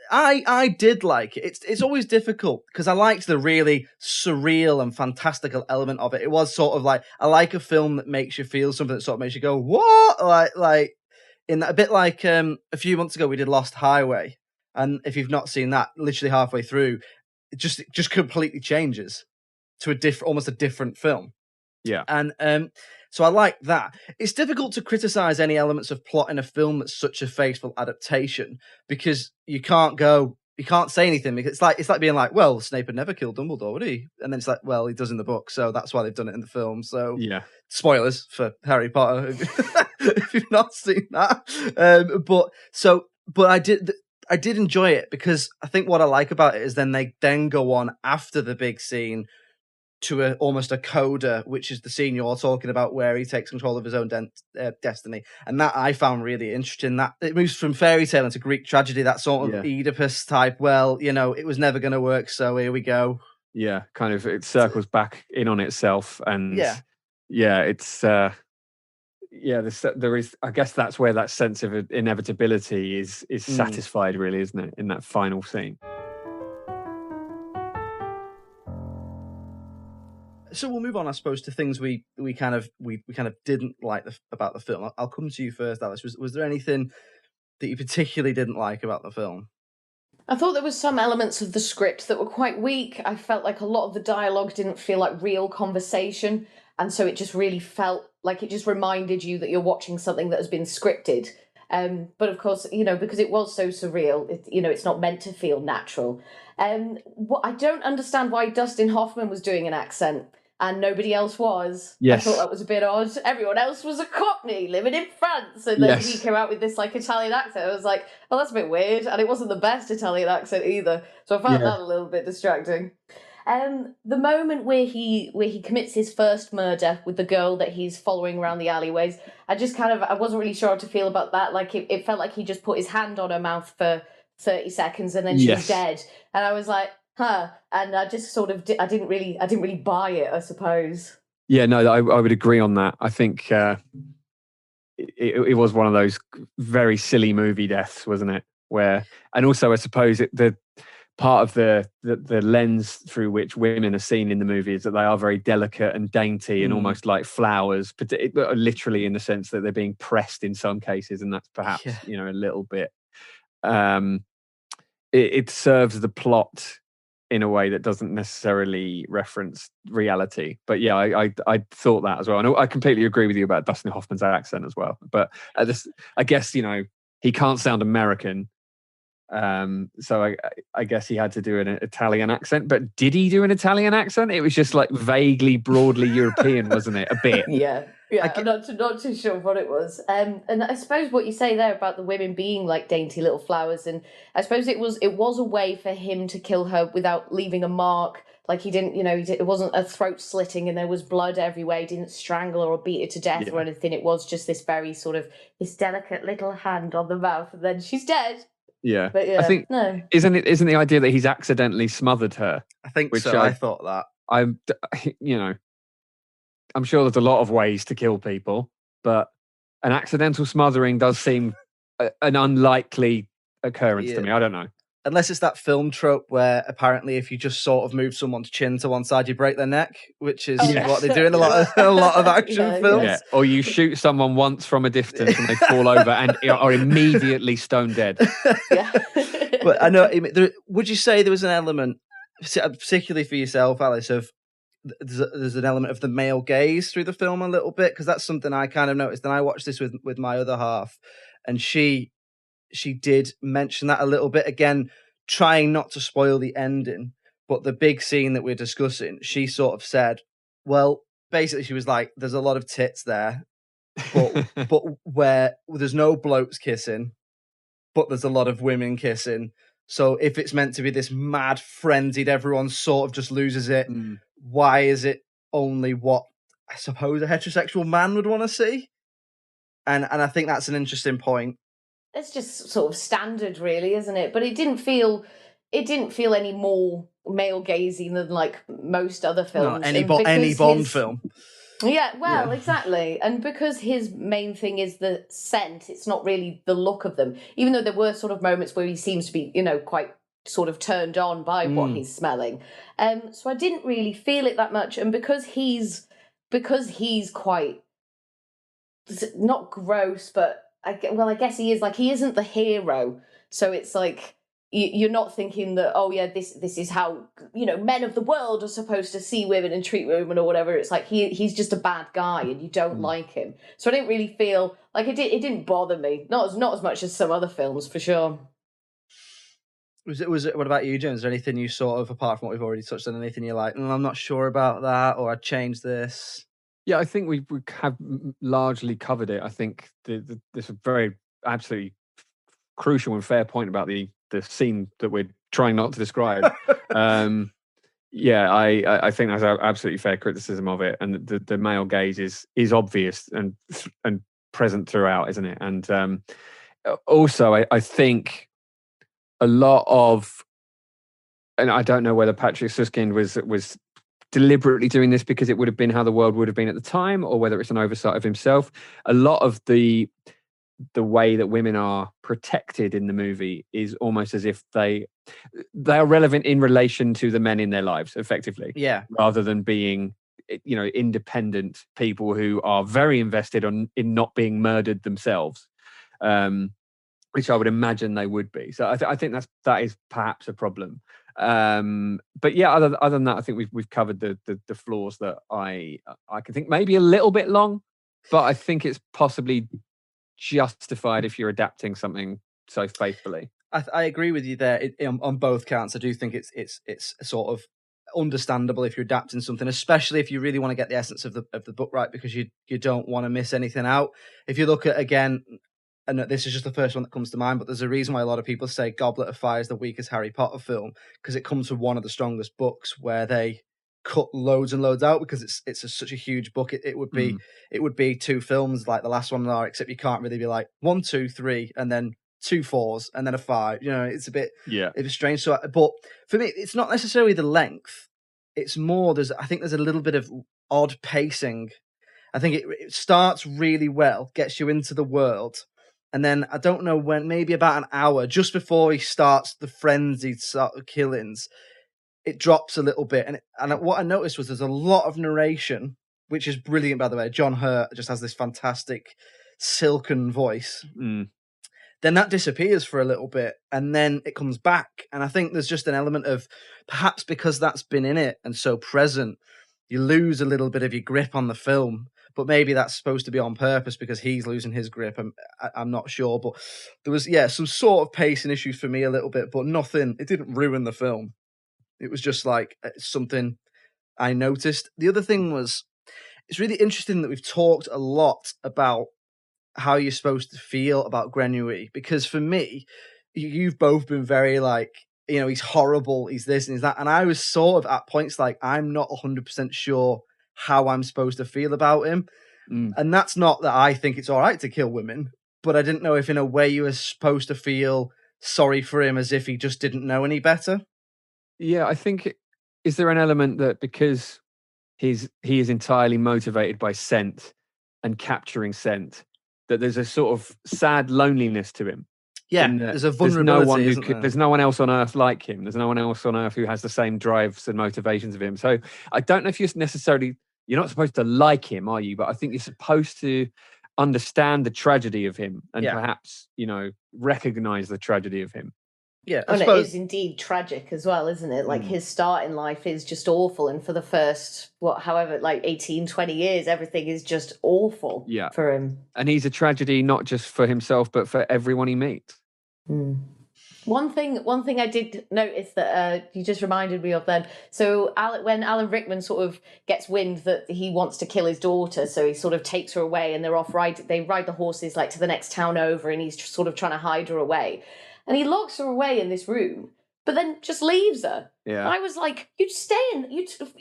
I did like it. It's always difficult because I liked the really surreal and fantastical element of it. It was sort of like, I like a film that makes you feel something, that sort of makes you go, what? Like in that, a bit like a few months ago we did Lost Highway, and if you've not seen that, literally halfway through, it just completely changes to almost a different film. Yeah. And so I like that. It's difficult to criticize any elements of plot in a film that's such a faithful adaptation, because you can't say anything, because it's like being like, well, Snape had never killed Dumbledore, would he? And then it's like, well, he does in the book, so that's why they've done it in the film. So yeah, spoilers for Harry Potter if you've not seen that. But I did enjoy it, because I think what I like about it is then they go on after the big scene to almost a coda, which is the scene you're talking about, where he takes control of his own destiny. And that I found really interesting. That it moves from fairy tale into Greek tragedy, that sort of Oedipus type, well, it was never going to work, so here we go. Yeah, kind of, it circles back in on itself. And it's yeah, there is. I guess that's where that sense of inevitability is satisfied, really, isn't it? In that final scene. So we'll move on, I suppose, to things we kind of didn't like about the film. I'll come to you first, Alice. Was there anything that you particularly didn't like about the film? I thought there was some elements of the script that were quite weak. I felt like a lot of the dialogue didn't feel like real conversation, and so it just really felt like it just reminded you that you're watching something that has been scripted. But of course, because it was so surreal, it's not meant to feel natural. I don't understand why Dustin Hoffman was doing an accent and nobody else was. Yes. I thought that was a bit odd. Everyone else was a Cockney living in France, and then he came out with this like Italian accent. I was like, oh, that's a bit weird, and it wasn't the best Italian accent either. So I found that a little bit distracting. The moment where he commits his first murder with the girl that he's following around the alleyways, I wasn't really sure how to feel about that. Like it felt like he just put his hand on her mouth for 30 seconds and then she was dead, and I was like, huh. And I just sort of I didn't really buy it, I suppose. Yeah, no, I would agree on that. I think it was one of those very silly movie deaths, wasn't it? And also I suppose the part of the lens through which women are seen in the movie is that they are very delicate and dainty and almost like flowers, literally in the sense that they're being pressed in some cases, and that's perhaps a little bit. It serves the plot in a way that doesn't necessarily reference reality. But yeah, I thought that as well. And I completely agree with you about Dustin Hoffman's accent as well. But I guess, he can't sound American. So I guess he had to do an Italian accent. But did he do an Italian accent? It was just like vaguely, broadly European, wasn't it? A bit. Yeah. I'm not too sure what it was. And I suppose what you say there about the women being like dainty little flowers, and I suppose it was a way for him to kill her without leaving a mark. Like he didn't, it wasn't a throat slitting and there was blood everywhere. He didn't strangle her or beat her to death or anything. It was just this very sort of this delicate little hand on the mouth, and then she's dead. Yeah, but I think isn't the idea that he's accidentally smothered her? I think so. I thought that. I'm sure there's a lot of ways to kill people, but an accidental smothering does seem an unlikely occurrence to me. I don't know. Unless it's that film trope where apparently if you just sort of move someone's chin to one side, you break their neck, which is what they do in a lot of action films. Yeah. Or you shoot someone once from a distance and they fall over and are immediately stone dead. But I know. Would you say there was an element, particularly for yourself, Alice, of there's an element of the male gaze through the film a little bit? Because that's something I kind of noticed, and I watched this with my other half, and she did mention that a little bit, again, trying not to spoil the ending. But the big scene that we're discussing, she sort of said, well, basically she was like, there's a lot of tits there, but where there's no blokes kissing, but there's a lot of women kissing. So if it's meant to be this mad, frenzied, everyone sort of just loses it, why is it only what I suppose a heterosexual man would want to see? And I think that's an interesting point. It's just sort of standard, really, isn't it? But it didn't feel any more male gazing than like most other films. No, any Bond film. Yeah, well, exactly. And because his main thing is the scent, it's not really the look of them. Even though there were sort of moments where he seems to be, quite sort of turned on by what he's smelling. So I didn't really feel it that much. And because he's quite not gross, but I guess he is, like, he isn't the hero. So it's like you're not thinking that, oh yeah, this is how men of the world are supposed to see women and treat women or whatever. It's like he's just a bad guy and you don't like him. So I didn't really feel like it didn't bother me. Not as much as some other films, for sure. Was it? What about you, Jim? Is there anything you sort of, apart from what we've already touched on, anything you're like, I'm not sure about that, or I'd change this? Yeah, I think we have largely covered it. I think this is a very absolutely crucial and fair point about the scene that we're trying not to describe. I think that's absolutely fair criticism of it, and the male gaze is obvious and present throughout, isn't it? And also, I think a lot of, and I don't know whether Patrick Suskind was deliberately doing this because it would have been how the world would have been at the time, or whether it's an oversight of himself. A lot of the way that women are protected in the movie is almost as if they are relevant in relation to the men in their lives, effectively. Yeah. Rather than being, independent people who are very invested in not being murdered themselves, which I would imagine they would be. So I think that is perhaps a problem. But yeah, other than that, I think we've covered the flaws that I can think. Maybe a little bit long, but I think it's possibly justified if you're adapting something so faithfully. I agree with you there on both counts. I do think it's sort of understandable if you're adapting something, especially if you really want to get the essence of the book right, because you don't want to miss anything out. If you look at, again, and this is just the first one that comes to mind, but there's a reason why a lot of people say Goblet of Fire is the weakest Harry Potter film, because it comes from one of the strongest books where they cut loads and loads out, because it's such a huge book. It would be 2 films like the last one are, except you can't really be like 1, 2, 3 and then 2 4s and then a 5. It's a bit strange. So, but for me, it's not necessarily the length. It's more I think there's a little bit of odd pacing. I think it starts really well, gets you into the world, and then I don't know when, maybe about an hour just before he starts the frenzied sort of killings, it drops a little bit. And what I noticed was there's a lot of narration, which is brilliant, by the way. John Hurt just has this fantastic silken voice. Then that disappears for a little bit, and then it comes back. And I think there's just an element of, perhaps because that's been in it and so present, you lose a little bit of your grip on the film. But maybe that's supposed to be on purpose because he's losing his grip. I'm not sure. But there was, some sort of pacing issues for me a little bit, but nothing. It didn't ruin the film. It was just like something I noticed. The other thing was, it's really interesting that we've talked a lot about how you're supposed to feel about Grenouille, because for me, you've both been very like, he's horrible, he's this and he's that. And I was sort of at points like, I'm not 100% sure how I'm supposed to feel about him. And that's not that I think it's all right to kill women, but I didn't know if in a way you were supposed to feel sorry for him as if he just didn't know any better. Yeah, I think, is there an element that because he is entirely motivated by scent and capturing scent, that there's a sort of sad loneliness to him? Yeah, there's a vulnerability. There's no one else on earth like him. There's no one else on earth who has the same drives and motivations of him. So I don't know if you're not supposed to like him, are you? But I think you're supposed to understand the tragedy of him and perhaps, recognize the tragedy of him. Yeah, and it is indeed tragic as well, isn't it? Like his start in life is just awful, and for the first 18, 20 years, everything is just awful for him. And he's a tragedy not just for himself but for everyone he meets. One thing I did notice that you just reminded me of then. So when Alan Rickman sort of gets wind that he wants to kill his daughter, so he sort of takes her away, and they're off they ride the horses like to the next town over, and he's sort of trying to hide her away. And he locks her away in this room, but then just leaves her. Yeah. And I was like, you'd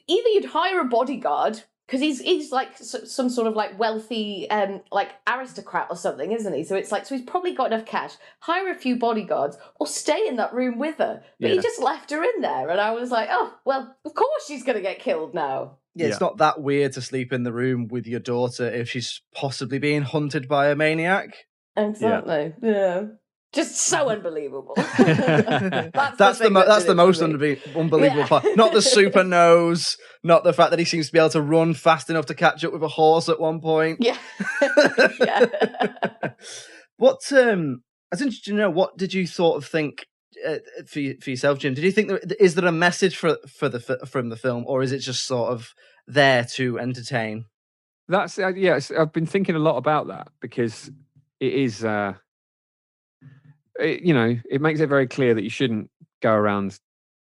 either hire a bodyguard, because he's like some sort of like wealthy like aristocrat or something, isn't he? So it's like, so he's probably got enough cash. Hire a few bodyguards or stay in that room with her. But he just left her in there, and I was like, oh well, of course she's gonna get killed now. Yeah, it's not that weird to sleep in the room with your daughter if she's possibly being hunted by a maniac. Exactly. Yeah. Just so unbelievable. That's the most unbelievable part. Not the super nose, not the fact that he seems to be able to run fast enough to catch up with a horse at one point. Yeah. What I was interested to know, what did you sort of think for yourself, Jim? Did you think is there a message from the film, or is it just sort of there to entertain? That's I've been thinking a lot about that, because it is. It makes it very clear that you shouldn't go around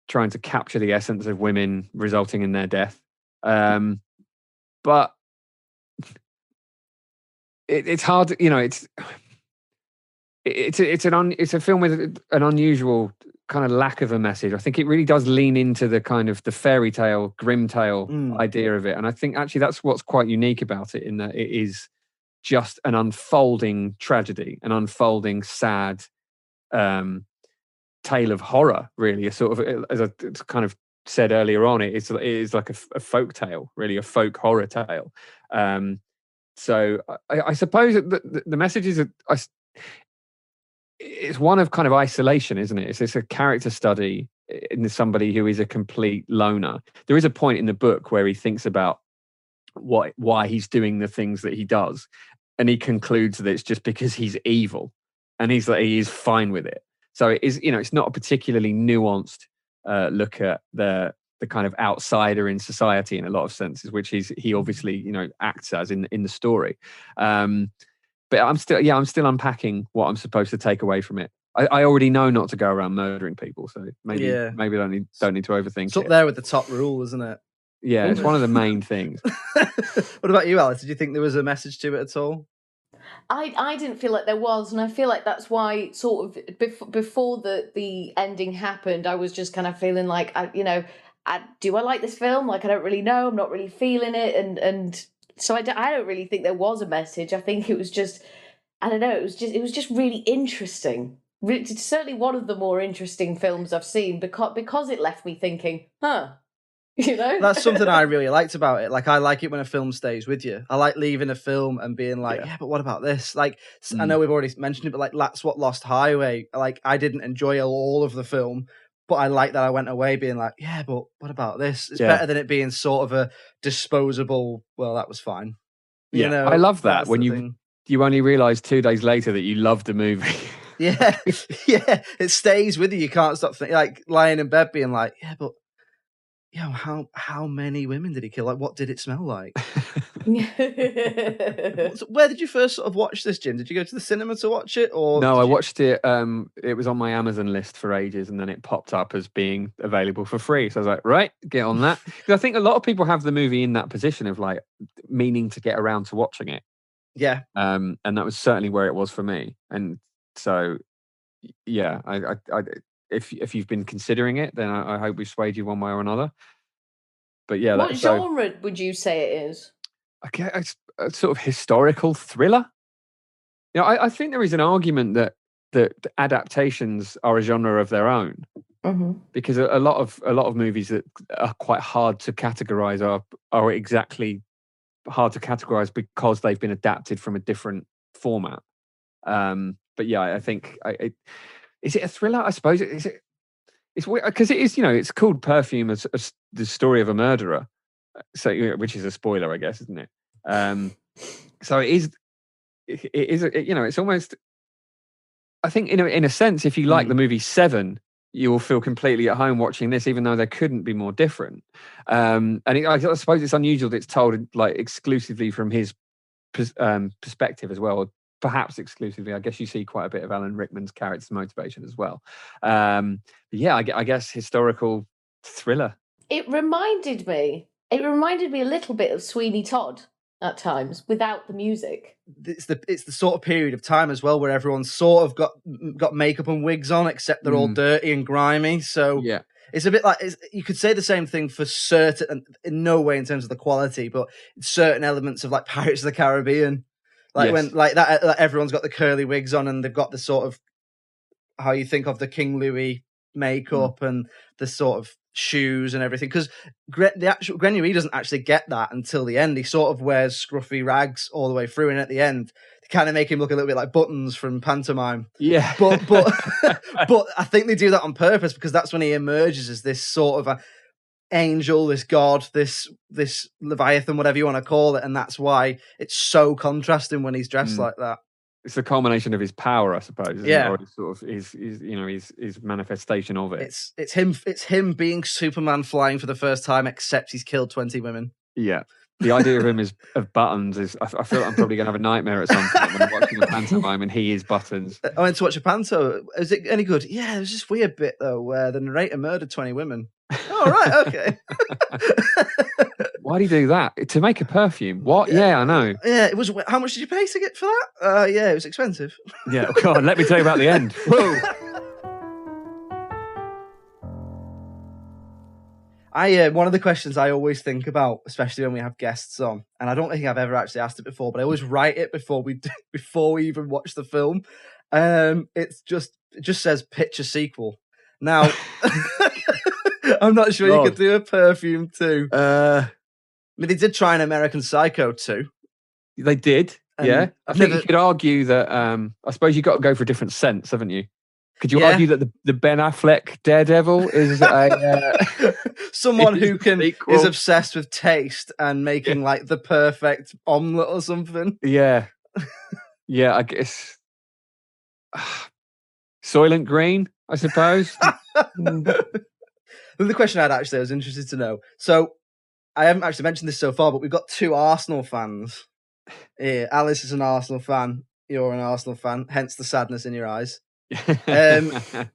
trying to capture the essence of women, resulting in their death. But it's hard. It's a film with an unusual kind of lack of a message. I think it really does lean into the kind of the fairy tale, grim tale idea of it, and I think actually that's what's quite unique about it, in that it is just an unfolding tragedy, an unfolding sad tale of horror, really, a sort of as a kind of said earlier on, it is like a folk tale, really, a folk horror tale. So I suppose that the message is it's one of kind of isolation, isn't it? It's a character study in somebody who is a complete loner. There is a point in the book where he thinks about why he's doing the things that he does, and he concludes that it's just because he's evil, and he's fine with it. So it is, it's not a particularly nuanced look at the kind of outsider in society in a lot of senses, which he obviously acts as in the story. But I'm still unpacking what I'm supposed to take away from it. I already know not to go around murdering people, so maybe I don't need to overthink it's up it. there with the top rule, isn't it? Yeah, it's one of the main things. What about you, Alice? Did you think there was a message to it at all? I didn't feel like there was, and I feel like that's why sort of before the ending happened, I was just kind of feeling like, do I like this film? Like, I don't really know. I'm not really feeling it, and so I don't really think there was a message. I think it was just, I don't know. It was just really interesting. It's certainly one of the more interesting films I've seen because it left me thinking, That's something I really liked about it. Like, I like it when a film stays with you. I like leaving a film and being like, yeah but what about this? Like, I know we've already mentioned it, but like, that's what Lost Highway, like, I didn't enjoy all of the film, but I like that I went away being like, yeah, but what about this? It's better than it being sort of a disposable, well, that was fine. Yeah, I love that when you only realise 2 days later that you loved the movie. Yeah, it stays with you. You can't stop thinking, like, lying in bed being like, yeah, but how many women did he kill? Like, what did it smell like? Where did you first sort of watch this, Jim? Did you go to the cinema to watch it, or no? I watched it. It was on my Amazon list for ages, and then it popped up as being available for free. So I was like, right, get on that. Because I think a lot of people have the movie in that position of like meaning to get around to watching it. Yeah. And that was certainly where it was for me. And so, yeah, I if you've been considering it, then I hope we swayed you one way or another. But yeah, what genre would you say it is? Okay, it's a sort of historical thriller. I think there is an argument that adaptations are a genre of their own, because a lot of movies that are quite hard to categorize are exactly hard to categorize because they've been adapted from a different format. But yeah, I think is it a thriller? I suppose it's weird because it is. It's called Perfume, as the story of a murderer. So, which is a spoiler, I guess, isn't it? So it is. It's almost. I think, in a sense, if you like the movie Seven, you will feel completely at home watching this, even though there couldn't be more different. I suppose it's unusual that it's told like exclusively from his perspective as well. Perhaps exclusively. I guess you see quite a bit of Alan Rickman's character's motivation as well. Yeah, I guess historical thriller. It reminded me a little bit of Sweeney Todd at times without the music. It's the sort of period of time as well where everyone's sort of got makeup and wigs on, except they're all dirty and grimy. So yeah, it's a bit like you could say the same thing for certain, in no way in terms of the quality, but certain elements of like Pirates of the Caribbean. Like when like that, everyone's got the curly wigs on and they've got the sort of how you think of the King Louis makeup and the sort of shoes and everything. Because the actual Grenouille doesn't actually get that until the end. He sort of wears scruffy rags all the way through, and at the end, they kind of make him look a little bit like Buttons from pantomime. Yeah, but but I think they do that on purpose because that's when he emerges as this sort of a angel, this god, this Leviathan, whatever you want to call it, and that's why it's so contrasting when he's dressed like that. It's the culmination of his power, I suppose. Isn't it? Or sort of his manifestation of it. It's him being Superman flying for the first time, except he's killed 20 women. Yeah. The idea of him of Buttons is, I feel like I'm probably going to have a nightmare at some point when I'm watching a pantomime and he is Buttons. I went to watch a panto. Is it any good? Yeah, there's this weird bit though where the narrator murdered 20 women. Oh, right, okay. Why'd he do that? To make a perfume? What? Yeah, I know. Yeah, it was. How much did you pay to get for that? Yeah, it was expensive. Yeah, God, let me tell you about the end. Whoa. One of the questions I always think about, especially when we have guests on, and I don't think I've ever actually asked it before, but I always write it before we even watch the film. It just says pitch a sequel. Now, I'm not sure you God. could do a Perfume 2. Uh, I mean, they did try an American Psycho 2. They did, yeah. I I've think never- you could argue that. I suppose you've got to go for a different sense, haven't you? Could you Yeah. argue that the Ben Affleck Daredevil is a Someone who sequel? is obsessed with taste and making like the perfect omelette or something? Yeah, yeah. I guess Soylent Green, I suppose. The question I was interested to know. So I haven't actually mentioned this so far, but we've got 2 Arsenal fans here. Alice is an Arsenal fan. You're an Arsenal fan, hence the sadness in your eyes.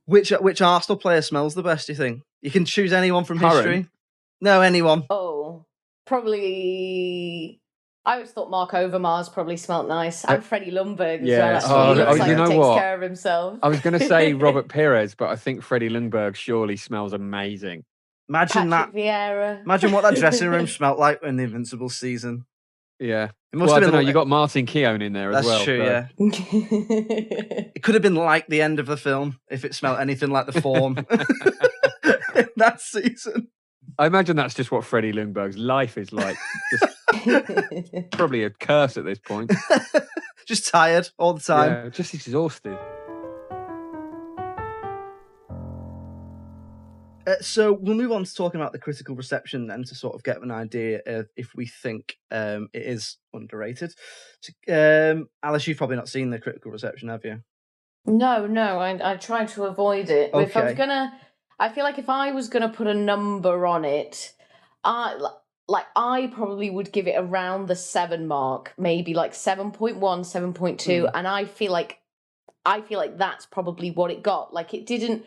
Which Arsenal player smells the best, do you think? You can choose anyone from history. No, anyone. Oh, probably. I always thought Mark Overmars probably smelt nice, and Freddie Lundberg as well. Actually, he looks like he takes care of himself. I was going to say Robert Pires, but I think Freddie Lundberg surely smells amazing. Imagine Patrick Vieira. Imagine what that dressing room smelt like in the Invincible season. Yeah. It must have been you got Martin Keown in there as well. That's true, yeah. It could have been like the end of the film if it smelled anything like the form in that season. I imagine that's just what Freddie Lundberg's life is like. Just probably a curse at this point. Just tired all the time. Yeah, just exhausted. So we'll move on to talking about the critical reception then, to sort of get an idea of if we think it is underrated. So, Alice, you've probably not seen the critical reception, have you? No, I try to avoid it. Okay. If I was I feel like if I was gonna put a number on it, I probably would give it around the 7 mark, maybe like 7.1, 7.2, and I feel like that's probably what it got. Like I didn't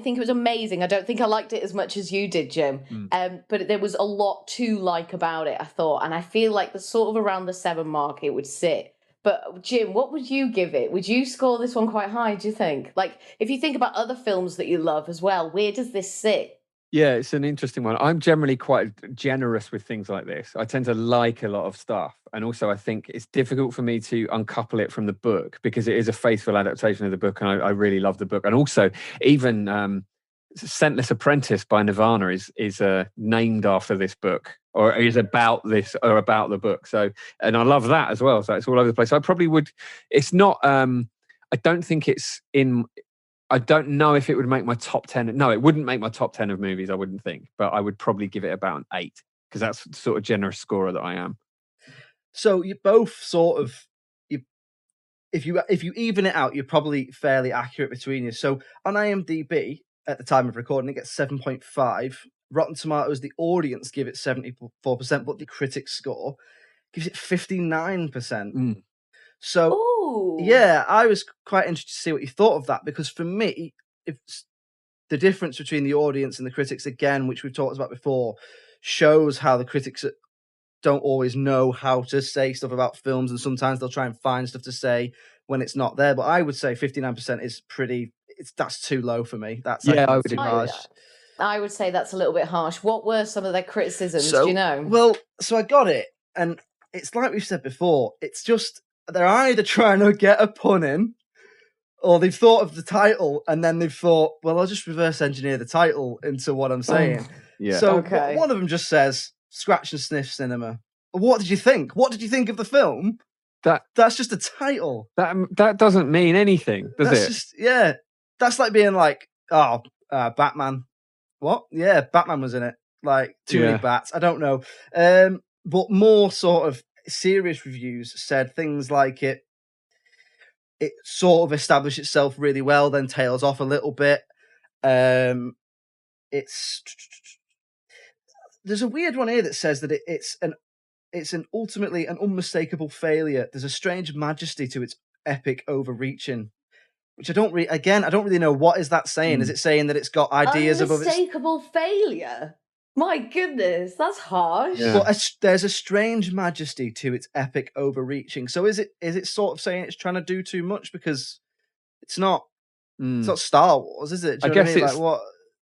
think it was amazing. I don't think I liked it as much as you did, Jim. But there was a lot to like about it, I thought. And I feel like the sort of around the 7 mark it would sit. But Jim, what would you give it? Would you score this one quite high, do you think? Like, if you think about other films that you love as well, where does this sit? Yeah, it's an interesting one. I'm generally quite generous with things like this. I tend to like a lot of stuff. And also I think it's difficult for me to uncouple it from the book because it is a faithful adaptation of the book. And I really love the book. And also even Scentless Apprentice by Nirvana is named after this book, or is about this, or about the book. So, and I love that as well. So it's all over the place. So I probably would, it's not, I don't think it's in, I don't know if it would make my top 10. No, it wouldn't make my top 10 of movies, I wouldn't think. But I would probably give it about an 8 because that's the sort of generous scorer that I am. So you both sort of, if you even it out, you're probably fairly accurate between you. So on IMDb, at the time of recording, it gets 7.5. Rotten Tomatoes, the audience give it 74%, but the critics score gives it 59%. So, Ooh. Yeah, I was quite interested to see what you thought of that, because for me, if the difference between the audience and the critics, again, which we've talked about before, shows how the critics don't always know how to say stuff about films, and sometimes they'll try and find stuff to say when it's not there. But I would say 59% is pretty. That's too low for me. That's I would too agree. harsh. I would say that's a little bit harsh. What were some of their criticisms? Do you know? Well, so I got it, and it's like we've said before. It's just they're either trying to get a pun in, or they've thought of the title and then they've thought, well, I'll just reverse engineer the title into what I'm saying. Yeah. So Okay. one of them just says "Scratch and Sniff Cinema." What did you think? What did you think of the film? That's just a title. That doesn't mean anything, does That's it? just That's like being like, Batman. What? Yeah, Batman was in it. Like too many bats. I don't know. But more sort of serious reviews said things like it sort of established itself really well, then tails off a little bit. There's a weird one here that says that it's an ultimately an unmistakable failure. There's a strange majesty to its epic overreaching, which I don't really know. What is that saying? Is it saying that it's got ideas above its... Unmistakable failure? My goodness, that's harsh. Yeah. Well, there's a strange majesty to its epic overreaching. So is it sort of saying it's trying to do too much? Because it's not Star Wars, is it? Do you know what I mean? Like, what?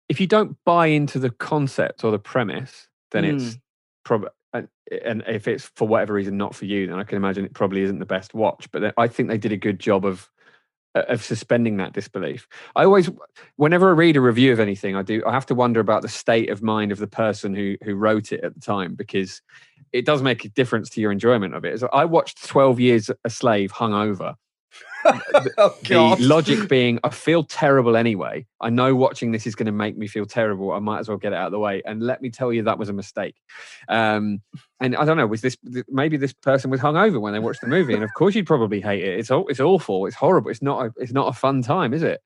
If you don't buy into the concept or the premise, then it's probably, and if it's for whatever reason not for you, then I can imagine it probably isn't the best watch. But I think they did a good job of of suspending that disbelief. I always, whenever I read a review of anything, I have to wonder about the state of mind of the person who wrote it at the time, because it does make a difference to your enjoyment of it. So I watched 12 Years a Slave hungover. The logic being, I feel terrible anyway. I know watching this is going to make me feel terrible. I might as well get it out of the way. And let me tell you, that was a mistake. And I don't know, maybe this person was hungover when they watched the movie, and of course you'd probably hate it. It's awful. It's horrible. It's not a fun time, is it?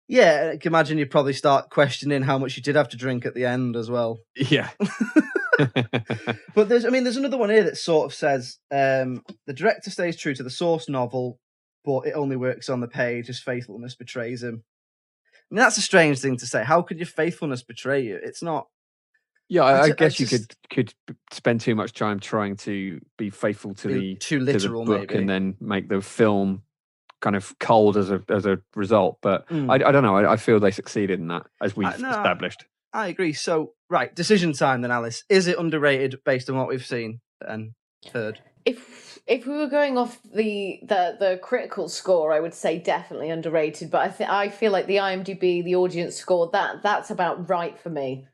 Yeah, I can imagine you'd probably start questioning how much you did have to drink at the end as well. Yeah. But there's another one here that sort of says the director stays true to the source novel, but it only works on the page. His faithfulness betrays him. I mean, that's a strange thing to say. How could your faithfulness betray you? It's not. Yeah, I guess you could spend too much time trying to be faithful to the book, maybe, and then make the film kind of cold as a result. But I don't know. I feel they succeeded in that, as we've established. I agree. So, right, decision time then, Alice. Is it underrated based on what we've seen and heard? If we were going off the critical score, I would say definitely underrated. But I feel like the IMDb, the audience score, that's about right for me.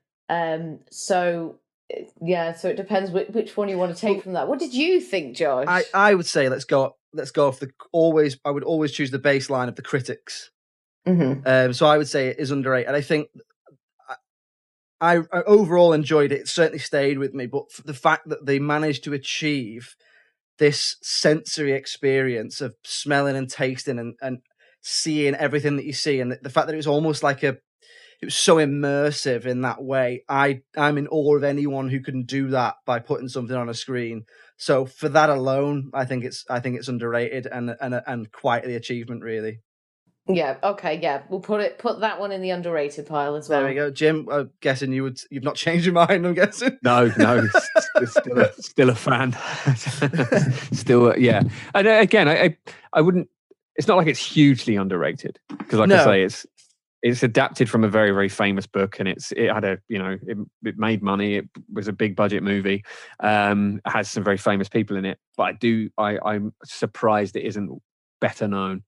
So it depends which one you want to take from that. What did you think, Josh? I would say let's go off I would always choose the baseline of the critics. Mm-hmm. So I would say it is underrated. I think I overall enjoyed it. It certainly stayed with me, but the fact that they managed to achieve this sensory experience of smelling and tasting and seeing everything that you see, and the fact that it was almost like it was so immersive in that way. I'm in awe of anyone who can do that by putting something on a screen. So for that alone, I think it's underrated and quite the achievement, really. Yeah. Okay. Yeah, we'll put that one in the underrated pile as well. There we go, Jim. I'm guessing you've not changed your mind. I'm guessing. No, still a fan. Still, yeah. And again, I wouldn't. It's not like it's hugely underrated, because, like I say, it's adapted from a very, very famous book, and it had it made money. It was a big budget movie. It has some very famous people in it, but I'm surprised it isn't better known.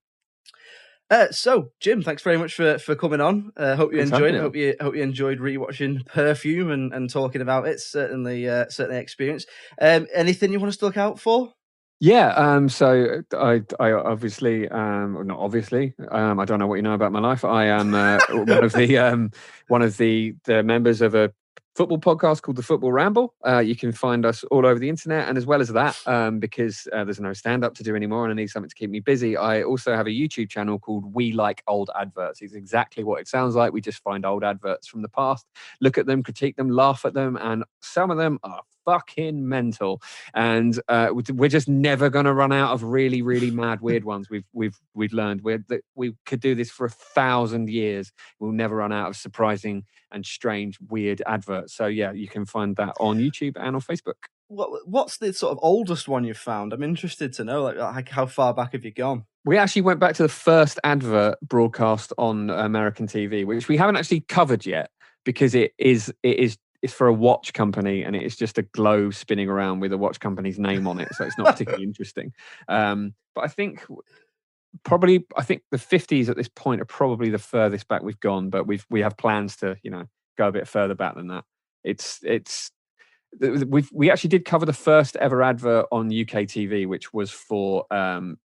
So, Jim, thanks very much for coming on. Hope you enjoyed it. Hope you enjoyed rewatching Perfume and talking about it. Certainly experience. Anything you want us to look out for? Yeah. So I obviously, not obviously. I don't know what you know about my life. I am one of the members of a football podcast called The Football Ramble. You can find us all over the internet, and as well as that, because there's no stand-up to do anymore and I need something to keep me busy, I also have a YouTube channel called We Like Old Adverts. It's exactly what it sounds like. We just find old adverts from the past, look at them, critique them, laugh at them, and some of them are fucking mental, and we're just never going to run out of really, really mad, weird ones. We've learned we could do this for 1,000 years. We'll never run out of surprising and strange, weird adverts. So yeah, you can find that on YouTube and on Facebook. What's the sort of oldest one you've found? I'm interested to know, like how far back have you gone? We actually went back to the first advert broadcast on American TV, which we haven't actually covered yet, because it's for a watch company, and it's just a globe spinning around with a watch company's name on it, so it's not particularly interesting. But I think the 50s at this point are probably the furthest back we've gone, but we have plans to go a bit further back than that. We actually did cover the first ever advert on UK TV, which was for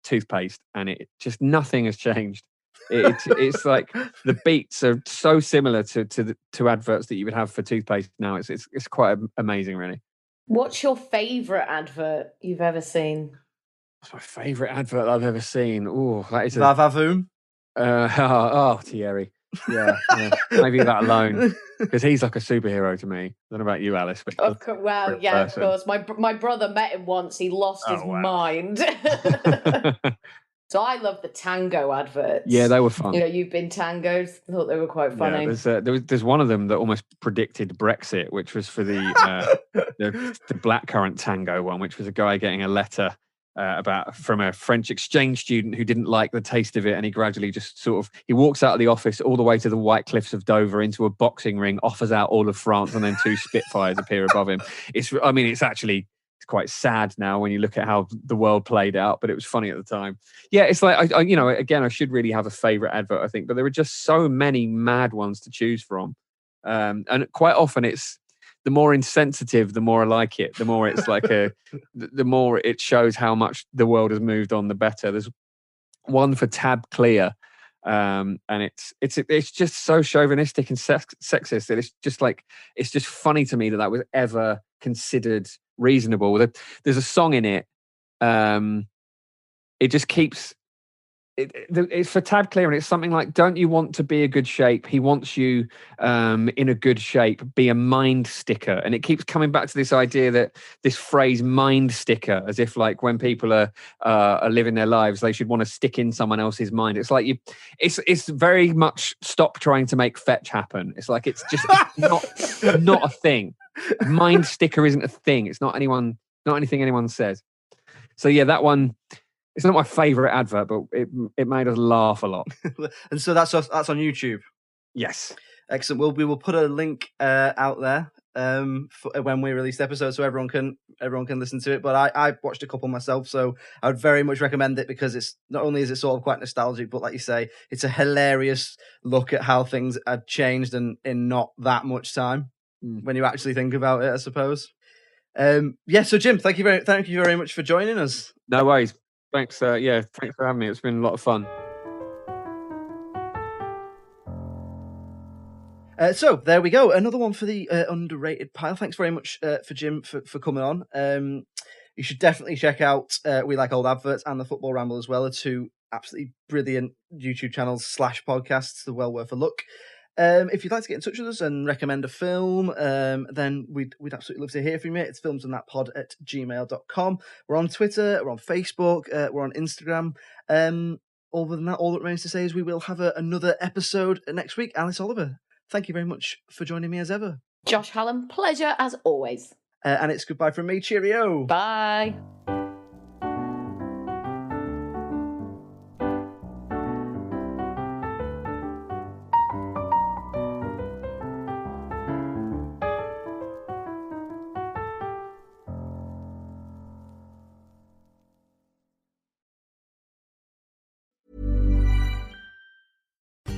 toothpaste, and it just nothing has changed. It's like the beats are so similar to adverts that you would have for toothpaste now. It's quite amazing, really. What's your favourite advert you've ever seen? What's my favourite advert I've ever seen? Oh, that is Vavavoom. Thierry. Yeah, maybe that alone, because he's like a superhero to me. I don't know about you, Alice. But of course. My brother met him once. He lost his mind. So I love the tango adverts. Yeah, they were fun. You've been tangoed. I thought they were quite funny. Yeah, there's one of them that almost predicted Brexit, which was for the blackcurrant tango one, which was a guy getting a letter from a French exchange student who didn't like the taste of it, and he gradually just he walks out of the office all the way to the White Cliffs of Dover into a boxing ring, offers out all of France, and then 2 Spitfires appear above him. It's actually it's quite sad now when you look at how the world played out, but it was funny at the time. Yeah, it's like, again, I should really have a favorite advert, I think, but there are just so many mad ones to choose from. And quite often it's the more insensitive, the more I like it. The more it's like the more it shows how much the world has moved on, the better. There's one for Tab Clear. And it's just so chauvinistic and sexist that it's just funny to me that was ever considered reasonable. There's a song in it. It just keeps. It's for Tab Clear, and it's something like, "Don't you want to be a good shape? He wants you in a good shape. Be a mind sticker." And it keeps coming back to this idea that this phrase "mind sticker," as if like when people are living their lives, they should want to stick in someone else's mind. It's like it's very much stop trying to make fetch happen. It's like it's just not a thing. Mind sticker isn't a thing. It's not anything anyone says. So yeah, that one. It's not my favourite advert, but it made us laugh a lot. And so that's on YouTube. Yes, excellent. We will put a link out there for when we release the episode, so everyone can listen to it. But I watched a couple myself, so I would very much recommend it, because it's not only is it sort of quite nostalgic, but like you say, it's a hilarious look at how things had changed in not that much time when you actually think about it, I suppose. So Jim, thank you very much for joining us. No worries. Thanks. Thanks for having me. It's been a lot of fun. So there we go. Another one for the underrated pile. Thanks very much for Jim for coming on. You should definitely check out We Like Old Adverts and the Football Ramble as well. Are two absolutely brilliant YouTube channels / podcasts. They're well worth a look. If you'd like to get in touch with us and recommend a film, then we'd absolutely love to hear from you. It's filmsandthatpod@gmail.com. We're on Twitter, we're on Facebook, we're on Instagram. Other than that, all that remains to say is we will have another episode next week. Alice Oliver, thank you very much for joining me as ever. Josh Hallam, pleasure as always. And it's goodbye from me. Cheerio. Bye.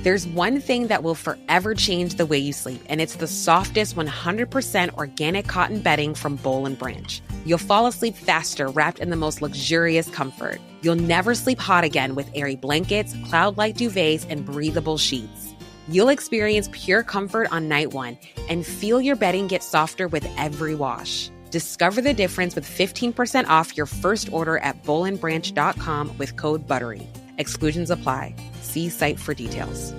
There's one thing that will forever change the way you sleep, and it's the softest 100% organic cotton bedding from Boll & Branch. You'll fall asleep faster wrapped in the most luxurious comfort. You'll never sleep hot again with airy blankets, cloud-like duvets, and breathable sheets. You'll experience pure comfort on night one and feel your bedding get softer with every wash. Discover the difference with 15% off your first order at bollandbranch.com with code BUTTERY. Exclusions apply. See site for details.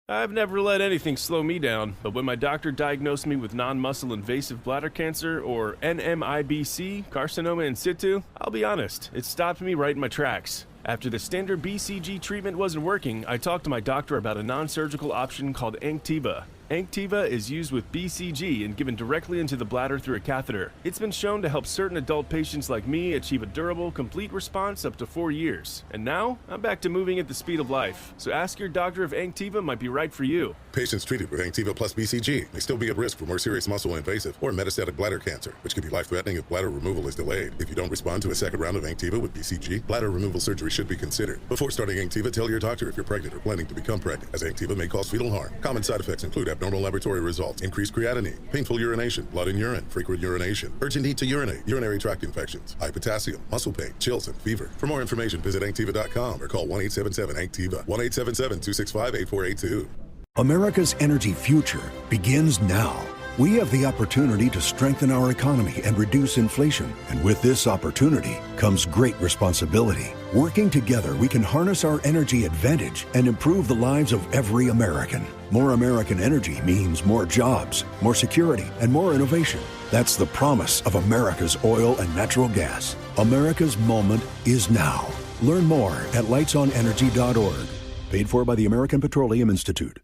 I've never let anything slow me down, but when my doctor diagnosed me with non-muscle invasive bladder cancer, or NMIBC, carcinoma in situ, I'll be honest, it stopped me right in my tracks. After the standard BCG treatment wasn't working, I talked to my doctor about a non-surgical option called Anktiva. Anktiva is used with BCG and given directly into the bladder through a catheter. It's been shown to help certain adult patients like me achieve a durable, complete response up to 4 years. And now, I'm back to moving at the speed of life. So ask your doctor if Anktiva might be right for you. Patients treated with Anktiva plus BCG may still be at risk for more serious muscle invasive or metastatic bladder cancer, which can be life-threatening if bladder removal is delayed. If you don't respond to a second round of Anktiva with BCG, bladder removal surgery should be considered. Before starting Anktiva, tell your doctor if you're pregnant or planning to become pregnant, as Anktiva may cause fetal harm. Common side effects include abnormal laboratory results, increased creatinine, painful urination, blood in urine, frequent urination, urgent need to urinate, urinary tract infections, high potassium, muscle pain, chills, and fever. For more information, visit Anktiva.com or call 1-877-ANKTIVA, 1-877-265-8482. America's energy future begins now. We have the opportunity to strengthen our economy and reduce inflation. And with this opportunity comes great responsibility. Working together, we can harness our energy advantage and improve the lives of every American. More American energy means more jobs, more security, and more innovation. That's the promise of America's oil and natural gas. America's moment is now. Learn more at lightsonenergy.org. Paid for by the American Petroleum Institute.